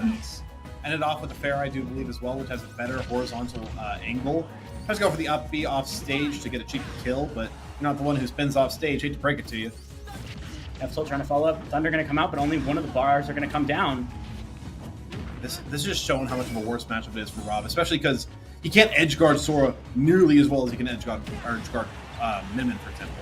Ended off with a fair, I do believe, as well, which has a better horizontal angle. Tries to go for the up B off stage to get a cheeky kill, but you're not the one who spins off stage. Hate to break it to you. Still trying to follow up. Thunder going to come out, but only one of the bars are going to come down. This is just showing how much of a worse matchup it is for Rob, especially because he can't edge guard Sora nearly as well as he can edge guard Min Min, for example.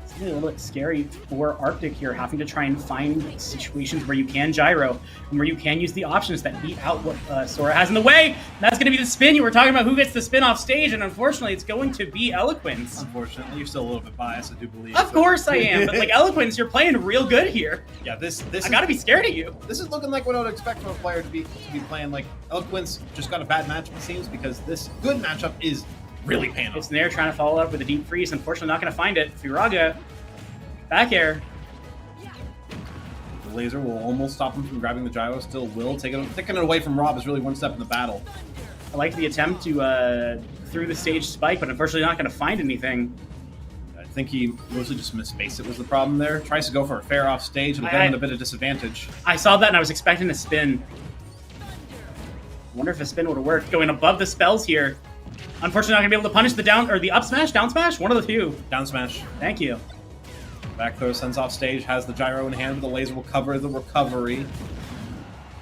It's really a little bit scary for Arctic here, having to try and find situations where you can gyro and where you can use the options that beat out what Sora has in the way. That's going to be the spin. You were talking about who gets the spin off stage, and unfortunately, it's going to be Eloquence. Unfortunately, you're still a little bit biased, I do believe. Of course I am, but Eloquence, you're playing real good here. Yeah, this I got to be scared of you. This is looking like what I would expect from a player to be playing. Eloquence just got a bad matchup, it seems, because this good matchup is really paying off. It's Nair trying to follow up with a deep freeze. Unfortunately, not going to find it. Firaga, back air. The laser will almost stop him from grabbing the gyro. Still will. Taking it away from Rob is really one step in the battle. I like the attempt to through the stage spike, but unfortunately not going to find anything. I think he mostly just misspaced it was the problem there. Tries to go for a fair off stage and get him at a bit of disadvantage. I saw that and I was expecting a spin. Wonder if a spin would have worked. Going above the spells here. Unfortunately, not going to be able to punish the down or the up smash, down smash. One of the two. Down smash. Thank you. Back throw sends off stage. Has the gyro in hand, but the laser will cover the recovery.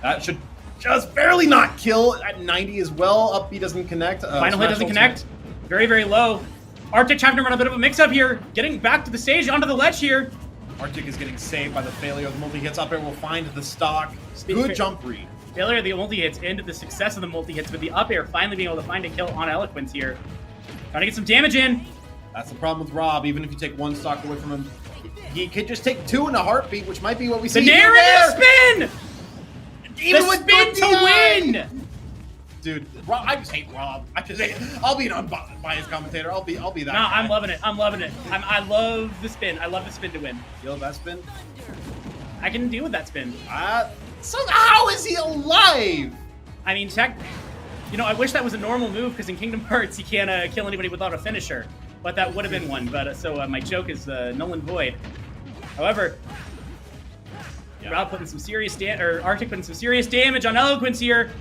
That should just barely not kill at 90 as well. Up B doesn't connect. Final hit doesn't connect. Very, very low. Arctic trying to run a bit of a mix-up here. Getting back to the stage, onto the ledge here. Arctic is getting saved by the failure of the multi-hits. Up air will find the stock. Good jump read. Failure of the multi-hits into the success of the multi-hits, but the up air finally being able to find a kill on Eloquence here. Trying to get some damage in. That's the problem with Rob. Even if you take 1 stock away from him, he could just take 2 in a heartbeat, which might be what we see. The Nair and the spin! Even the spin to win! Dude, Rob, I just hate Rob. I'll be an unbiased commentator. I'll be that. No, guy. I'm loving it. I love the spin. I love the spin to win. You love that spin? I can deal with that spin. So how is he alive? I mean, You know, I wish that was a normal move because in Kingdom Hearts you can't kill anybody without a finisher, but that would have been one. But so my joke is null and void. However, Rob putting some serious Arctic putting some serious damage on Eloquence here,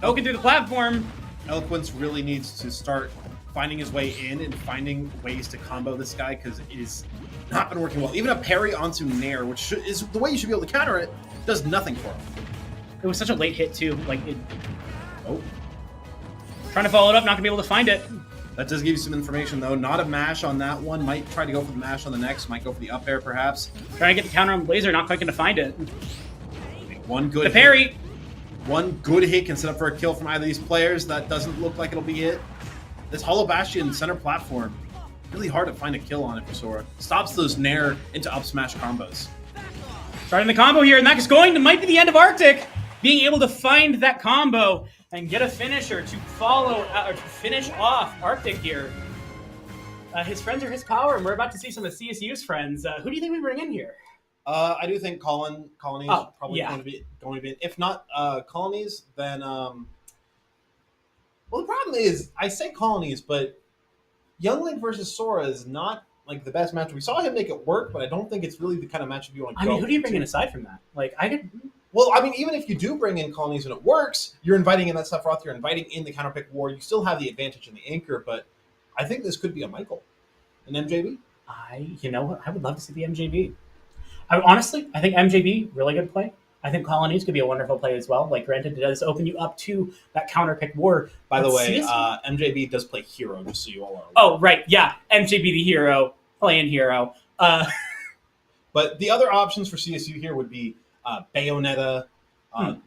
poking through the platform. Eloquence really needs to start finding his way in and finding ways to combo this guy because it has not been working well. Even a parry onto Nair, which is the way you should be able to counter it, does nothing for him. It was such a late hit too. Like, trying to follow it up, not gonna be able to find it. That does give you some information though. Not a mash on that one. Might try to go for the mash on the next. Might go for the up air perhaps. Trying to get the counter on Blazer, not quite gonna find it. One good the parry. Hit. One good hit can set up for a kill from either of these players. That doesn't look like it'll be it. This Hollow Bastion center platform, really hard to find a kill on it for Sora. Stops those Nair into up smash combos. Starting the combo here, and that is might be the end of Arctic. Being able to find that combo and get a finisher to follow or to finish off Arctic here. His friends are his power, and we're about to see some of CSU's friends. Who do you think we bring in here? I do think Colonies probably going to be. If not Colonies, then well, the problem is I say Colonies, but Young Link versus Sora is not like the best match. We saw him make it work, but I don't think it's really the kind of matchup you want to go. I mean, who do you bring in aside from that? Like, I could. Well, I mean, even if you do bring in Colonies and it works, you're inviting in that Sephiroth, you're inviting in the counterpick war. You still have the advantage in the anchor, but I think this could be a Michael, an MJB. You know what? I would love to see the MJB. Honestly, I think MJB, really good play. I think Colonies could be a wonderful play as well. Like, granted, it does open you up to that counterpick war. By the way, MJB does play hero, just so you all are aware. Oh, right. Yeah. MJB the hero, playing hero. But the other options for CSU here would be Bayonetta,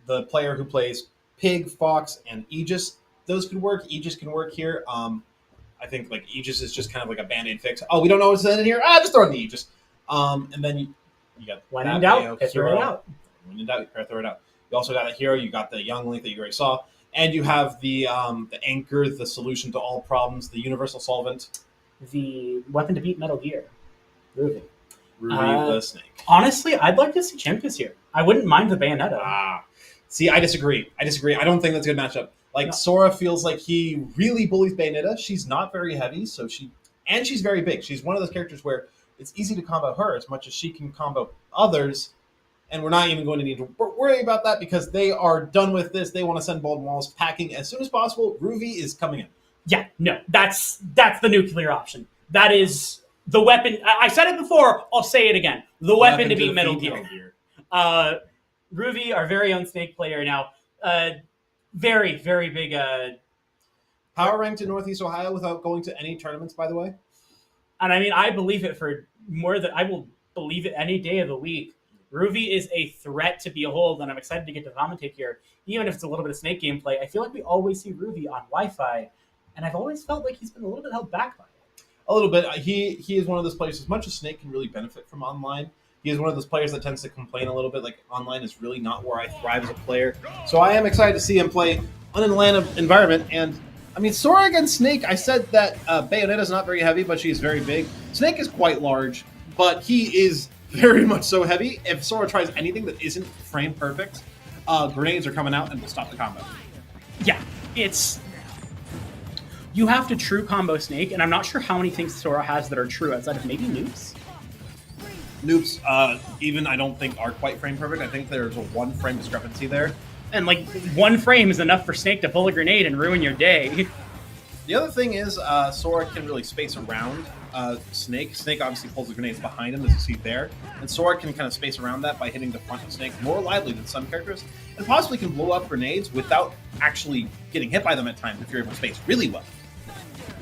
the player who plays Pig, Fox, and Aegis. Those could work. Aegis can work here. I think like Aegis is just kind of like a band-aid fix. Oh, we don't know what's in here? Just throw in the Aegis. And then you got when in doubt, throw it out. When in doubt, you throw it out. You also got a hero. You got the Young Link that you already saw, and you have the anchor, the solution to all problems, the universal solvent, the weapon to beat Metal Gear, Ruby the Snake. Honestly, I'd like to see Chimkus here. I wouldn't mind the Bayonetta. See, I disagree. I don't think that's a good matchup. Like, no. Sora feels like he really bullies Bayonetta. She's not very heavy, so she's very big. She's one of those characters where it's easy to combo her as much as she can combo others, and we're not even going to need to worry about that because they are done with this. They want to send Baldwin Wallace packing as soon as possible. Ruby is coming in. Yeah, no, that's the nuclear option. That is the weapon. I said it before. I'll say it again. The weapon to beat Metal Gear. Ruby, our very own Snake player now. Very, very big. Power ranked in Northeast Ohio without going to any tournaments, by the way. And I mean, I believe it for more than I will believe it any day of the week. Ruby is a threat to behold, and I'm excited to get to commentate here. Even if it's a little bit of Snake gameplay, I feel like we always see Ruby on Wi-Fi, and I've always felt like he's been a little bit held back by it. A little bit. He is one of those players, as much as Snake can really benefit from online, he is one of those players that tends to complain a little bit, like online is really not where I thrive as a player. So I am excited to see him play on an Atlanta environment. And I mean, Sora against Snake, I said that Bayonetta is not very heavy, but she is very big. Snake is quite large, but he is very much so heavy. If Sora tries anything that isn't frame perfect, grenades are coming out and will stop the combo. Yeah, you have to true combo Snake, and I'm not sure how many things Sora has that are true outside of maybe nukes. Nukes, even I don't think are quite frame perfect. I think there's a 1 frame discrepancy there. And like 1 frame is enough for Snake to pull a grenade and ruin your day. The other thing is Sora can really space around Snake. Snake obviously pulls the grenades behind him, as you see there. And Sora can kind of space around that by hitting the front of Snake more lively than some characters, and possibly can blow up grenades without actually getting hit by them at times if you're able to space really well.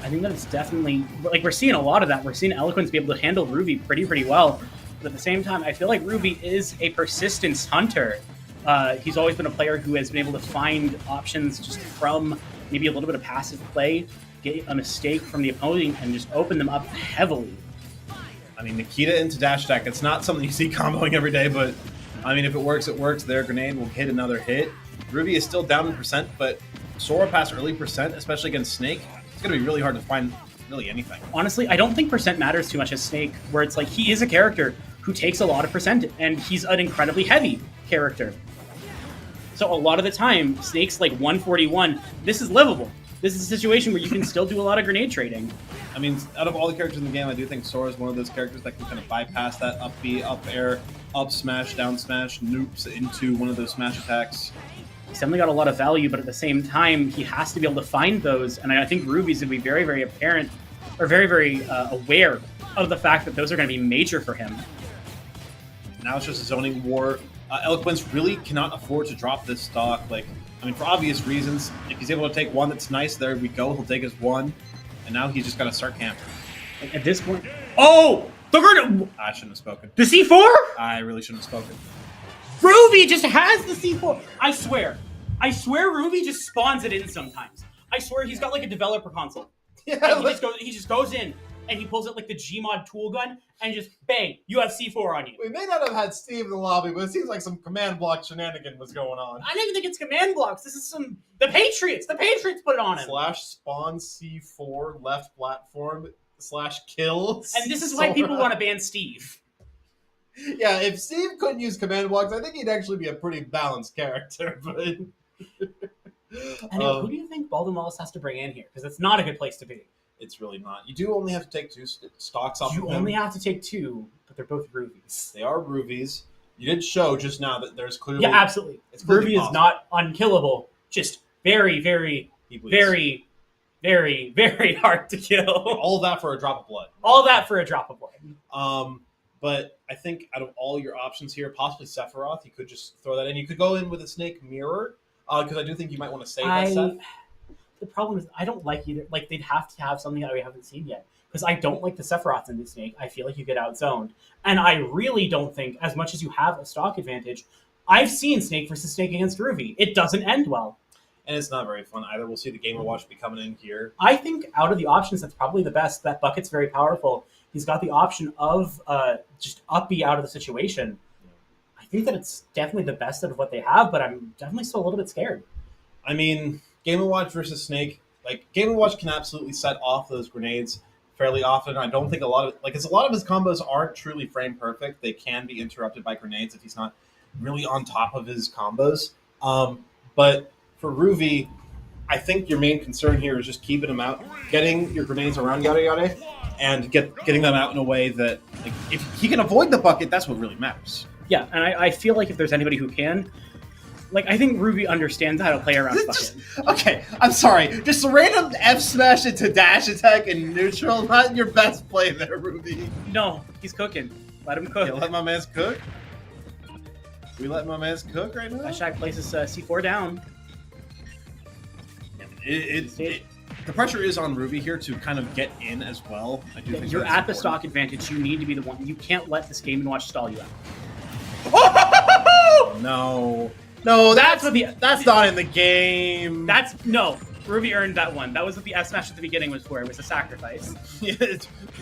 I think that it's definitely, like, we're seeing a lot of that. We're seeing Eloquence be able to handle Ruby pretty well. But at the same time, I feel like Ruby is a persistence hunter. He's always been a player who has been able to find options just from maybe a little bit of passive play, get a mistake from the opponent, and just open them up heavily. I mean, Nikita into dash attack, it's not something you see comboing every day, but I mean, if it works, it works. Their grenade will hit another hit. Ruby is still down in percent, but Sora past early percent, especially against Snake, it's going to be really hard to find really anything. Honestly, I don't think percent matters too much as Snake, where it's like he is a character who takes a lot of percent, and he's an incredibly heavy character. So a lot of the time, Snake's like 141. This is livable. This is a situation where you can still do a lot of grenade trading. I mean, out of all the characters in the game, I do think Sora is one of those characters that can kind of bypass that up B, up air, up smash, down smash, noops into one of those smash attacks. He's definitely got a lot of value, but at the same time, he has to be able to find those. And I think Ruby's going to be very, very apparent, or very, very aware of the fact that those are going to be major for him. Now it's just a zoning war. Eloquence really cannot afford to drop this stock. Like, I mean, for obvious reasons, if he's able to take one that's nice, there we go. He'll take his one. And now he's just got to start camping. At this point... Oh! I shouldn't have spoken. The C4? I really shouldn't have spoken. Ruby just has the C4. I swear Ruby just spawns it in sometimes. I swear he's got like a developer console. Yeah, he just goes in and he pulls out like the Gmod tool gun and just bang, you have C4 on you. We may not have had Steve in the lobby, but it seems like some command block shenanigan was going on. I don't even think it's command blocks. This is the Patriots. The Patriots put it on him. /spawn C4 left platform /kill. And this is why people want to ban Steve. Yeah, if Steve couldn't use command blocks, I think he'd actually be a pretty balanced character. But Who do you think Baldwin Wallace has to bring in here? Because it's not a good place to be. It's really not. You do only have to take 2 stocks off You of him. only have to take 2, but they're both rubies. They are rubies. You did show just now that there's clearly... Yeah, absolutely. It's clearly Ruby is possible. not unkillable. Just very, very, very, very, very hard to kill. All that for a drop of blood. All that for a drop of blood. But I think out of all your options here, possibly Sephiroth, you could just throw that in. You could go in with a Snake Mirror, because I do think you might want to save that stuff. The problem is I don't like either. Like, they'd have to have something that we haven't seen yet. Because I don't like the Sephiroths in this Snake. I feel like you get outzoned. And I really don't think, as much as you have a stock advantage, I've seen Snake versus Snake against Ruby. It doesn't end well. And it's not very fun either. We'll see the Game & Watch be coming in here. I think out of the options, that's probably the best. That Bucket's very powerful. He's got the option of just up B out of the situation. I think that it's definitely the best out of what they have, but I'm definitely still a little bit scared. I mean, Game & Watch versus Snake, like, Game & Watch can absolutely set off those grenades fairly often. I don't think a lot of his combos aren't truly frame perfect. They can be interrupted by grenades if he's not really on top of his combos. But for Ruby, I think your main concern here is just keeping him out, getting your grenades around yada yada, and getting them out in a way that, like, if he can avoid the bucket, that's what really matters. Yeah, and I feel like if there's anybody who can, like, I think Ruby understands how to play around Bucket. Okay, I'm sorry. Just random F smash into dash attack and neutral, not your best play there, Ruby. No, he's cooking. Let him cook. Yeah, let my man's cook. We let my man's cook right now? Shaq places C4 down. The pressure is on Ruby here to kind of get in as well. I do think you're that's at the important. stock advantage. You need to be the one. You can't let this Game & Watch stall you out. No, that's not in the game. No. Ruby earned that one. That was what the F smash at the beginning was for. It was a sacrifice.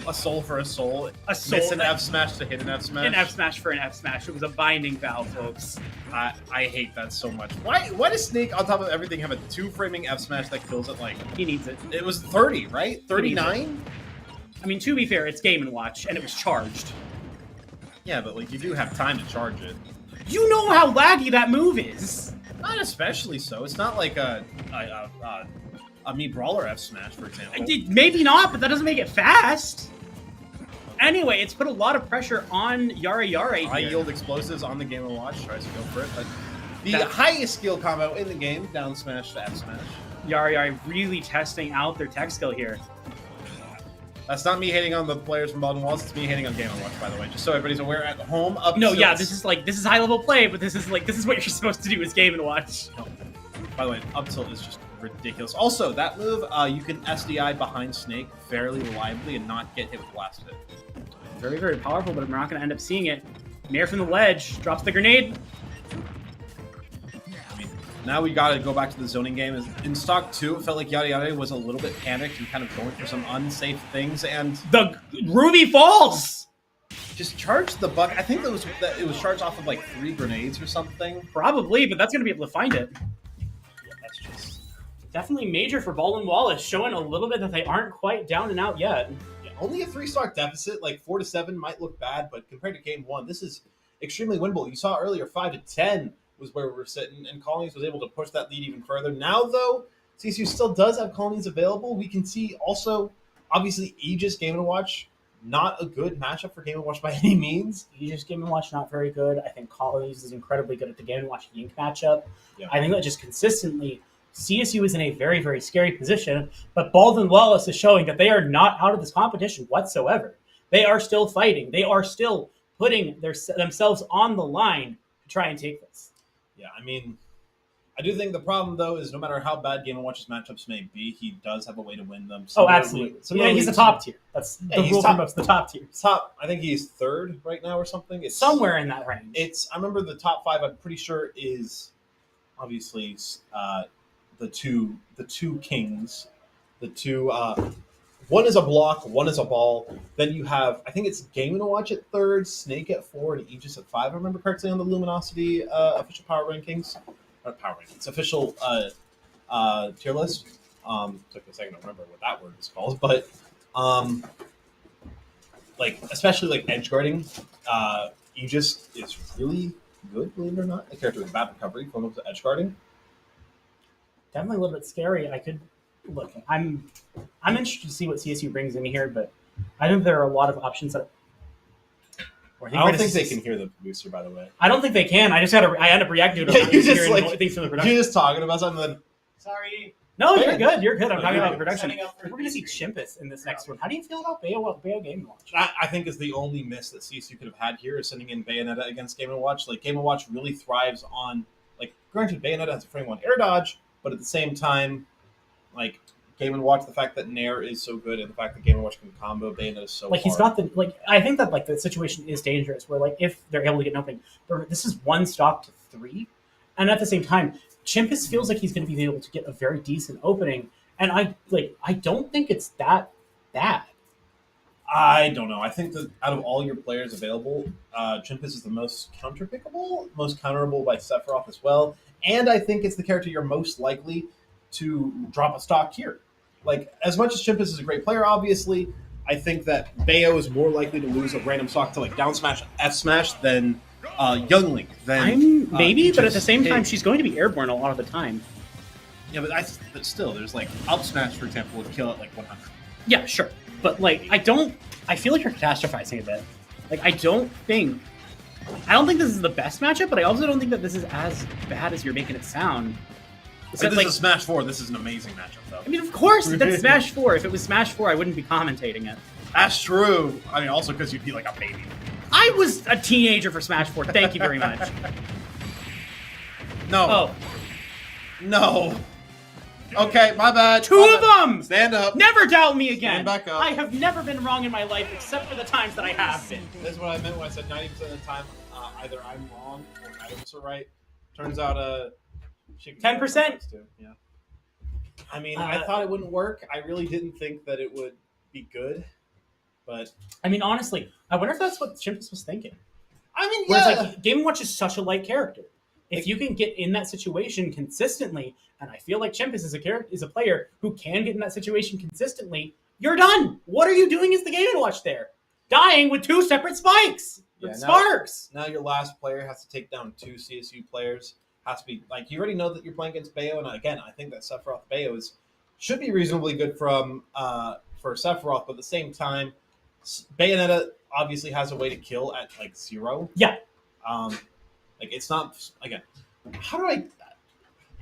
A soul for a soul. A soul. Miss an F smash to hit an F smash. An F smash for an F smash. It was a binding vow, folks. I hate that so much. Why does Snake, on top of everything, have a 2-framing F smash that kills it like... He needs it. It was 30, right? 39? I mean, to be fair, it's Game & Watch, and it was charged. Yeah, but like you do have time to charge it. You know how laggy that move is. Not especially so. It's not like a Mii Brawler F smash, for example. Maybe not, but that doesn't make it fast. Anyway, it's put a lot of pressure on Yara Yara here. High yield explosives on the Game & Watch. Tries to go for it, but the highest skill combo in the game, down smash to F smash. Yara Yara really testing out their tech skill here. That's not me hating on the players from Baldwin Wallace. It's me hating on Game & Watch, by the way. Just so everybody's aware at home. No, yeah, this is high level play, but this is what you're supposed to do is Game & Watch. No. By the way, up tilt is just ridiculous. Also, that move, you can SDI behind Snake fairly reliably and not get hit with blast hit. Very, very powerful, but we're not going to end up seeing it. Nair from the ledge, drops the grenade. I mean, now we got to go back to the zoning game. In Stock 2, it felt like Yada Yada was a little bit panicked and kind of going for some unsafe things, and... The Ruby falls! Just charge the buck. I think it was charged off of like 3 grenades or something. Probably, but that's going to be able to find it. Yeah, that's just... Definitely major for Baldwin Wallace, showing a little bit that they aren't quite down and out yet. Yeah, only a 3-stock deficit, like 4-7 might look bad, but compared to Game 1, this is extremely winnable. You saw earlier 5-10 was where we were sitting, and Colonies was able to push that lead even further. Now, though, CSU still does have Colonies available. We can see also, obviously, Aegis Game & Watch, not a good matchup for Game & Watch by any means. Aegis Game & Watch not very good. I think Colonies is incredibly good at the Game & Watch Yink matchup. Yeah. I think that just consistently, CSU is in a very, very scary position, but Baldwin Wallace is showing that they are not out of this competition whatsoever. They are still fighting. They are still putting themselves on the line to try and take this. Yeah, I mean, I do think the problem, though, is no matter how bad Game & Watch's matchups may be, he does have a way to win them. Oh, absolutely. Yeah, he's the top tier. That's the rule for most, the top tier. I think he's third right now or something. It's somewhere in that range. I remember the top 5, I'm pretty sure, is obviously the two kings. The two, one is a block, one is a ball. Then you have, I think it's Game & Watch at 3rd, Snake at 4, and Aegis at 5, I remember correctly, on the Luminosity official power rankings. Not power rankings, official tier list. Took a second to remember what that word is called, but like especially like edge guarding, Aegis is really good, believe it or not. A character with bad recovery from up to edge guarding. Definitely a little bit scary. I could look. I'm interested to see what CSU brings in here, but I think there are a lot of options that. I don't think they can hear the producer, by the way. I don't think they can. I end up reacting to it. You're just like things from the production. You're just talking about something. Then sorry. No, you're good. You're good. I'm talking about good. production. We're going to see Chimpus in this next one. How do you feel about Bayo Game & Watch? I think is the only miss that CSU could have had here is sending in Bayonetta against Game & Watch. Like Game & Watch really thrives on, like, granted Bayonetta has a frame 1 air dodge, but at the same time, like Game & Watch, the fact that Nair is so good and the fact that Game & Watch can combo Bayonetta is so like he's hard. got the like. I think that like the situation is dangerous where like if they're able to get an opening, this is 1 stock to 3, and at the same time, Chimpus feels like he's going to be able to get a very decent opening. And I don't think it's that bad. I don't know. I think that out of all your players available, Chimpus is the most counterpickable, most counterable by Sephiroth as well. And I think it's the character you're most likely to drop a stock here. Like, as much as Chimpus is a great player, obviously, I think that Bayo is more likely to lose a random stock to like down smash, F smash than Young Link. Maybe, but at the same time, she's going to be airborne a lot of the time. Yeah, but still, there's like up smash, for example, would kill at like 100. Yeah, sure. But like, I feel like you're catastrophizing a bit. Like, I don't think this is the best matchup, but I also don't think that this is as bad as you're making it sound. If this is Smash 4, this is an amazing matchup, though. I mean, of course, that's Smash 4. If it was Smash 4, I wouldn't be commentating it. That's true. I mean, also because you'd be like a baby. I was a teenager for Smash 4. Thank you very much. No. Oh. No. Okay, my bad. Two of them! Stand up. Never doubt me again. Stand back up. I have never been wrong in my life except for the times that I have been. That's what I meant when I said 90% of the time, either I'm wrong or neither of us are right. Turns out, 10%? Yeah. I mean, I thought it wouldn't work. I really didn't think that it would be good. But I mean, honestly, I wonder if that's what Chimpus was thinking. I mean, Whereas, yeah. like, Game & Watch is such a light character. If you can get in that situation consistently, and I feel like Chimpus is a player who can get in that situation consistently, you're done. What are you doing as the Game & Watch there? Dying with 2 separate spikes. Yeah, sparks. Now your last player has to take down 2 CSU players. Has to be like you already know that you're playing against Bayo, and again, I think that Sephiroth Bayo should be reasonably good for Sephiroth, but at the same time, Bayonetta obviously has a way to kill at like 0. Yeah. Like it's not again. How do I?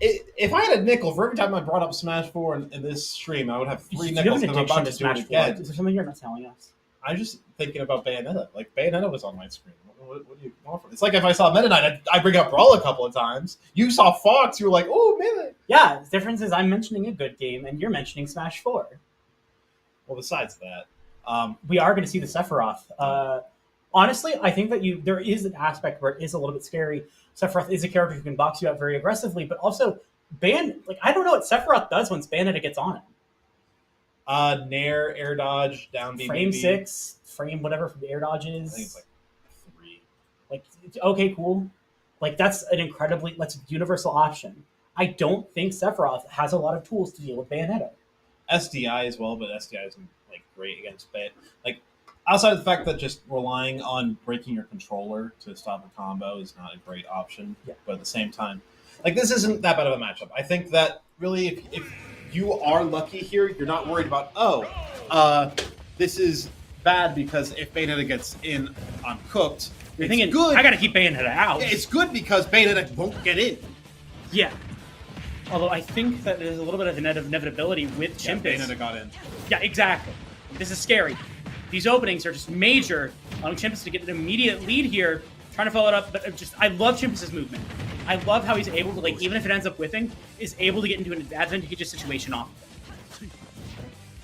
If I had a nickel for every time I brought up Smash 4 in this stream, I would have 3 nickels because I'm about to do it again. Is there something you're not telling us? I'm just thinking about Bayonetta. Like Bayonetta was on my screen. What do you want from it? It's like if I saw Meta Knight, I bring up Brawl a couple of times. You saw Fox, you were like, oh, Meta. Yeah, the difference is I'm mentioning a good game, and you're mentioning Smash 4. Well, besides that, we are going to see the Sephiroth. Honestly, I think that there is an aspect where it is a little bit scary. Sephiroth is a character who can box you out very aggressively, but also I don't know what Sephiroth does once Bayonetta gets on him. Nair, air dodge, down B. Frame 6, frame whatever the air dodge is. I think it's like 3. Like, okay, cool. Like, that's a universal option. I don't think Sephiroth has a lot of tools to deal with Bayonetta. SDI as well, but SDI isn't like great against Bayonetta. Like, outside of the fact that just relying on breaking your controller to stop a combo is not a great option. Yeah. But at the same time, like this isn't that bad of a matchup. I think that really, if you are lucky here, you're not worried about this is bad because if Bayonetta gets in on cooked, You're it's thinking, good. I got to keep Bayonetta out. It's good because Bayonetta won't get in. Yeah. Although I think that there's a little bit of inevitability with Yeah, Chimpus. Bayonetta got in. Yeah, exactly. This is scary. These openings are just major, allowing Chimpus to get an immediate lead here, trying to follow it up. But I love Chimpus's movement. I love how he's able to, like, even if it ends up whiffing, is able to get into an advantageous situation off of it.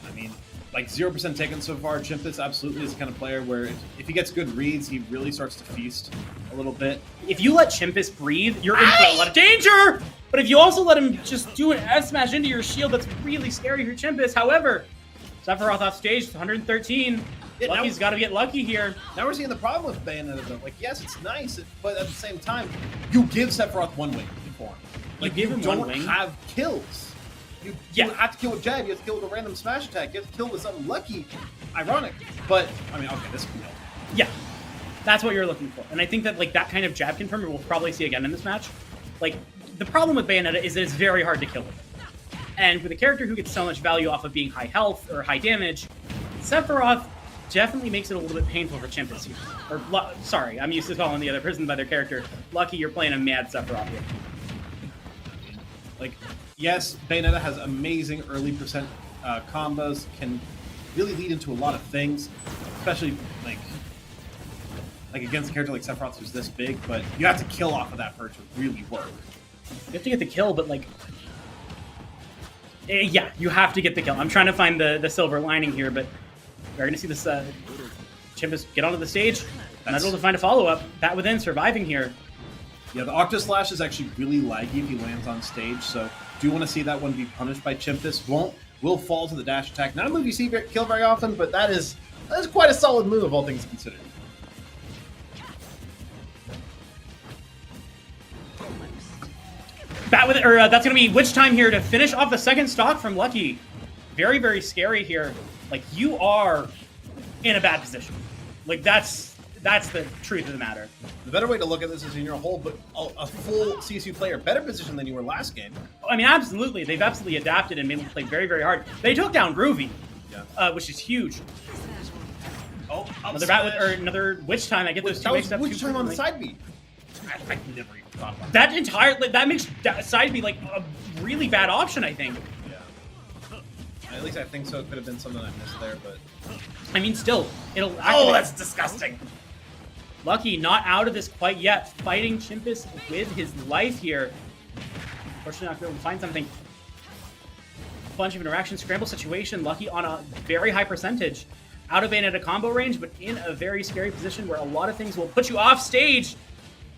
I mean, like 0% taken so far. Chimpus absolutely is the kind of player where if he gets good reads, he really starts to feast a little bit. If you let Chimpus breathe, you're in for a lot of danger! But if you also let him just do an S smash into your shield, that's really scary for Chimpus. However, Sephiroth off stage, 113. Yeah, Lucky's got to get lucky here. Now we're seeing the problem with Bayonetta, though. Like, yes, it's nice, but at the same time, you give Sephiroth one wing for him. Like, give him don't one wing? have kills. You have to kill with jab, you have to kill with a random smash attack, you have to kill with something lucky. Ironic. But, I mean, okay, this is real. Yeah, that's what you're looking for. And I think that, like, that kind of jab confirmer we'll probably see again in this match. Like, the problem with Bayonetta is that it's very hard to kill with it. And with a character who gets so much value off of being high health or high damage, Sephiroth definitely makes it a little bit painful for Chimpus here. Or, sorry, I'm used to calling the other person by their character. Lucky you're playing a mad Sephiroth here. Like, yes, Bayonetta has amazing early percent combos, can really lead into a lot of things, especially, like against a character like Sephiroth who's this big, but you have to kill off of that for it to really work. You have to get the kill, but, like... yeah, you have to get the kill. I'm trying to find the silver lining here, but we're going to see this Chimpus get onto the stage, not able to find a follow-up. That within surviving here. Yeah, the Octa Slash is actually really laggy if he lands on stage, so do want to see that one be punished by Chimpus. Will fall to the dash attack. Not a move you see kill very often, but that is quite a solid move, all things considered. That's going to be Witch Time here to finish off the second stock from Lucky. Very, very scary here. Like, you are in a bad position. Like, that's the truth of the matter. The better way to look at this is in your whole, but a full CSU player better position than you were last game. I mean, absolutely. They've absolutely adapted and been able to play very, very hard. They took down Groovy, which is huge. Oh, another Witch Time. I get those two mixed up. Witch Time on the side beat. I never even thought about that makes side B like a really bad option, I think. Yeah. At least I think so. It could have been something I missed there, but I mean, still, it'll. Oh, that's disgusting. Lucky not out of this quite yet. Fighting Chimpus with his life here. Fortunately, not able to find something. Bunch of interaction, scramble situation. Lucky on a very high percentage. Out of Bayonetta combo range, but in a very scary position where a lot of things will put you off stage.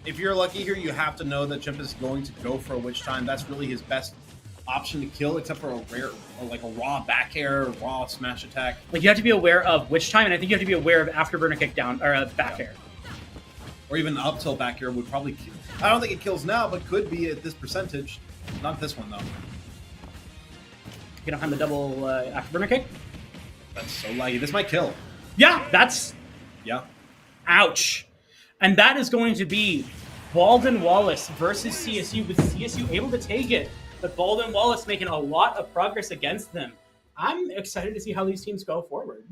If you're lucky here, you have to know that Chimpus is going to go for a Witch Time. That's really his best option to kill, except for a rare, or like a raw back air, or raw smash attack. Like, you have to be aware of Witch Time, and I think you have to be aware of afterburner kickdown, or back air. Or even up till back air would probably kill. I don't think it kills now, but could be at this percentage. Not this one, though. You don't have the double afterburner kick? That's so laggy. This might kill. Yeah, that's... Yeah. Ouch. And that is going to be Baldwin Wallace versus CSU, with CSU able to take it, but Baldwin Wallace making a lot of progress against them. I'm excited to see how these teams go forward.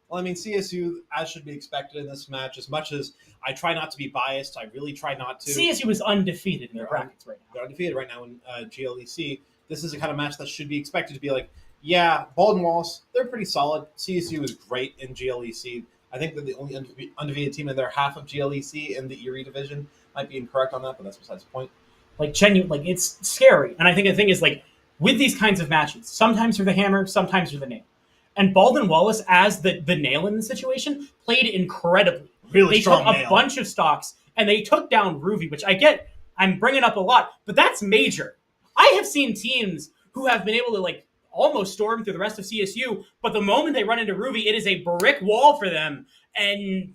Well, I mean, CSU, as should be expected in this match, as much as I try not to be biased, I really try not to. CSU is undefeated in their brackets right now. They're undefeated right now in GLEC. This is the kind of match that should be expected to be like, yeah, Baldwin Wallace, they're pretty solid. CSU is great in GLEC. I think they're the only undefeated team in their half of GLEC in the Erie division. Might be incorrect on that, but that's besides the point. Like, it's scary. And I think the thing is, like, with these kinds of matches, sometimes you're the hammer, sometimes you're the nail. And Baldwin Wallace, as the nail in the situation, played incredibly. Really strong They took a bunch of stocks, and they took down Ruby, which I get, I'm bringing up a lot, but that's major. I have seen teams who have been able to, like, almost storm through the rest of CSU, but the moment they run into Ruby, it is a brick wall for them, and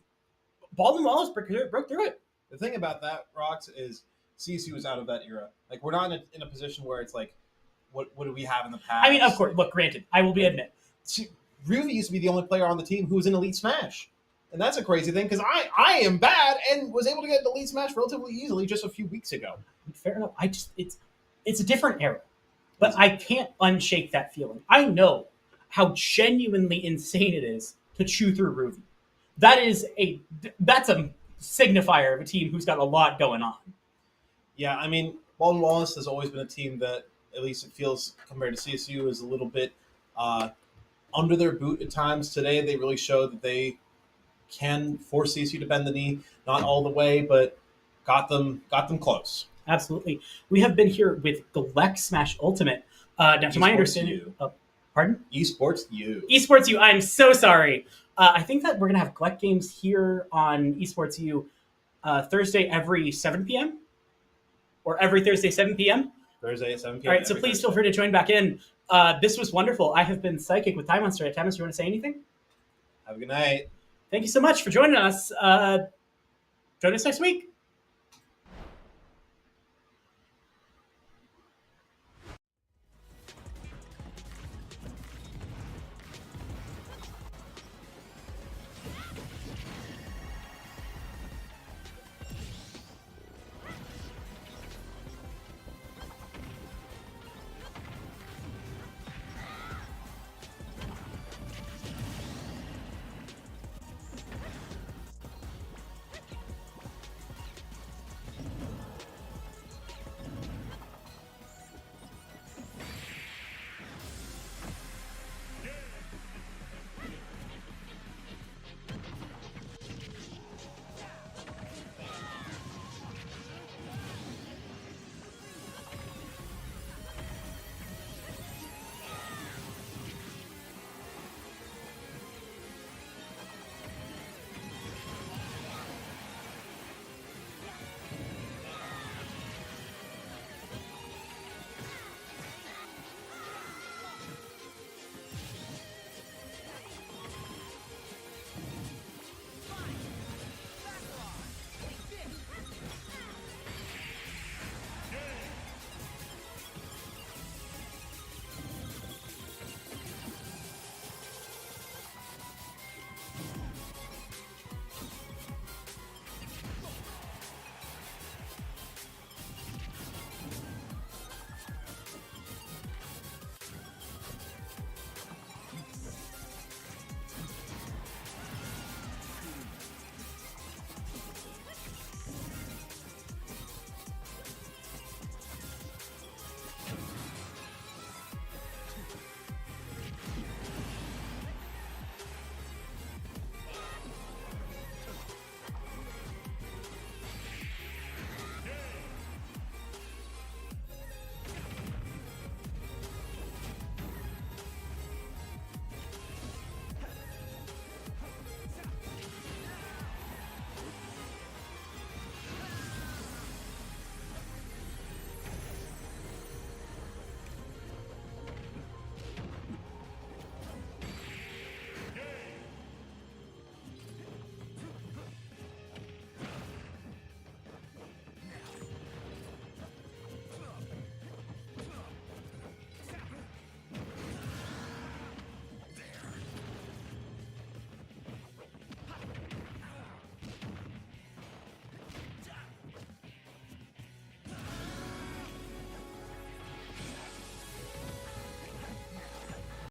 Baldwin Wallace broke through it. The thing about that, Rox, is CSU is out of that era. Like, we're not in a position where it's like, what do we have in the past? I mean, of course, look, granted, I will admit. Ruby used to be the only player on the team who was in Elite Smash. And that's a crazy thing because I am bad and was able to get the lead smash relatively easily just a few weeks ago. Fair enough. It's a different era, but I can't unshake that feeling. I know how genuinely insane it is to chew through Ruby. That's a signifier of a team who's got a lot going on. Yeah, I mean, Baldwin Wallace has always been a team that, at least it feels compared to CSU, is a little bit under their boot at times. Today, they really showed that they can force CSU to bend the knee, not all the way, but got them close. Absolutely. We have been here with GLEC Smash Ultimate. Now, to my understanding, pardon? Esports U. Esports U. I'm so sorry. I think that we're gonna have GLEC games here on Esports U Thursday every 7 p.m. or every Thursday 7 p.m. Thursday at 7 p.m. All right, so please feel free to join back in. This was wonderful. I have been Psychic with Time Monster. Time Monster, you want to say anything? Have a good night. Thank you so much for joining us. Join us next week.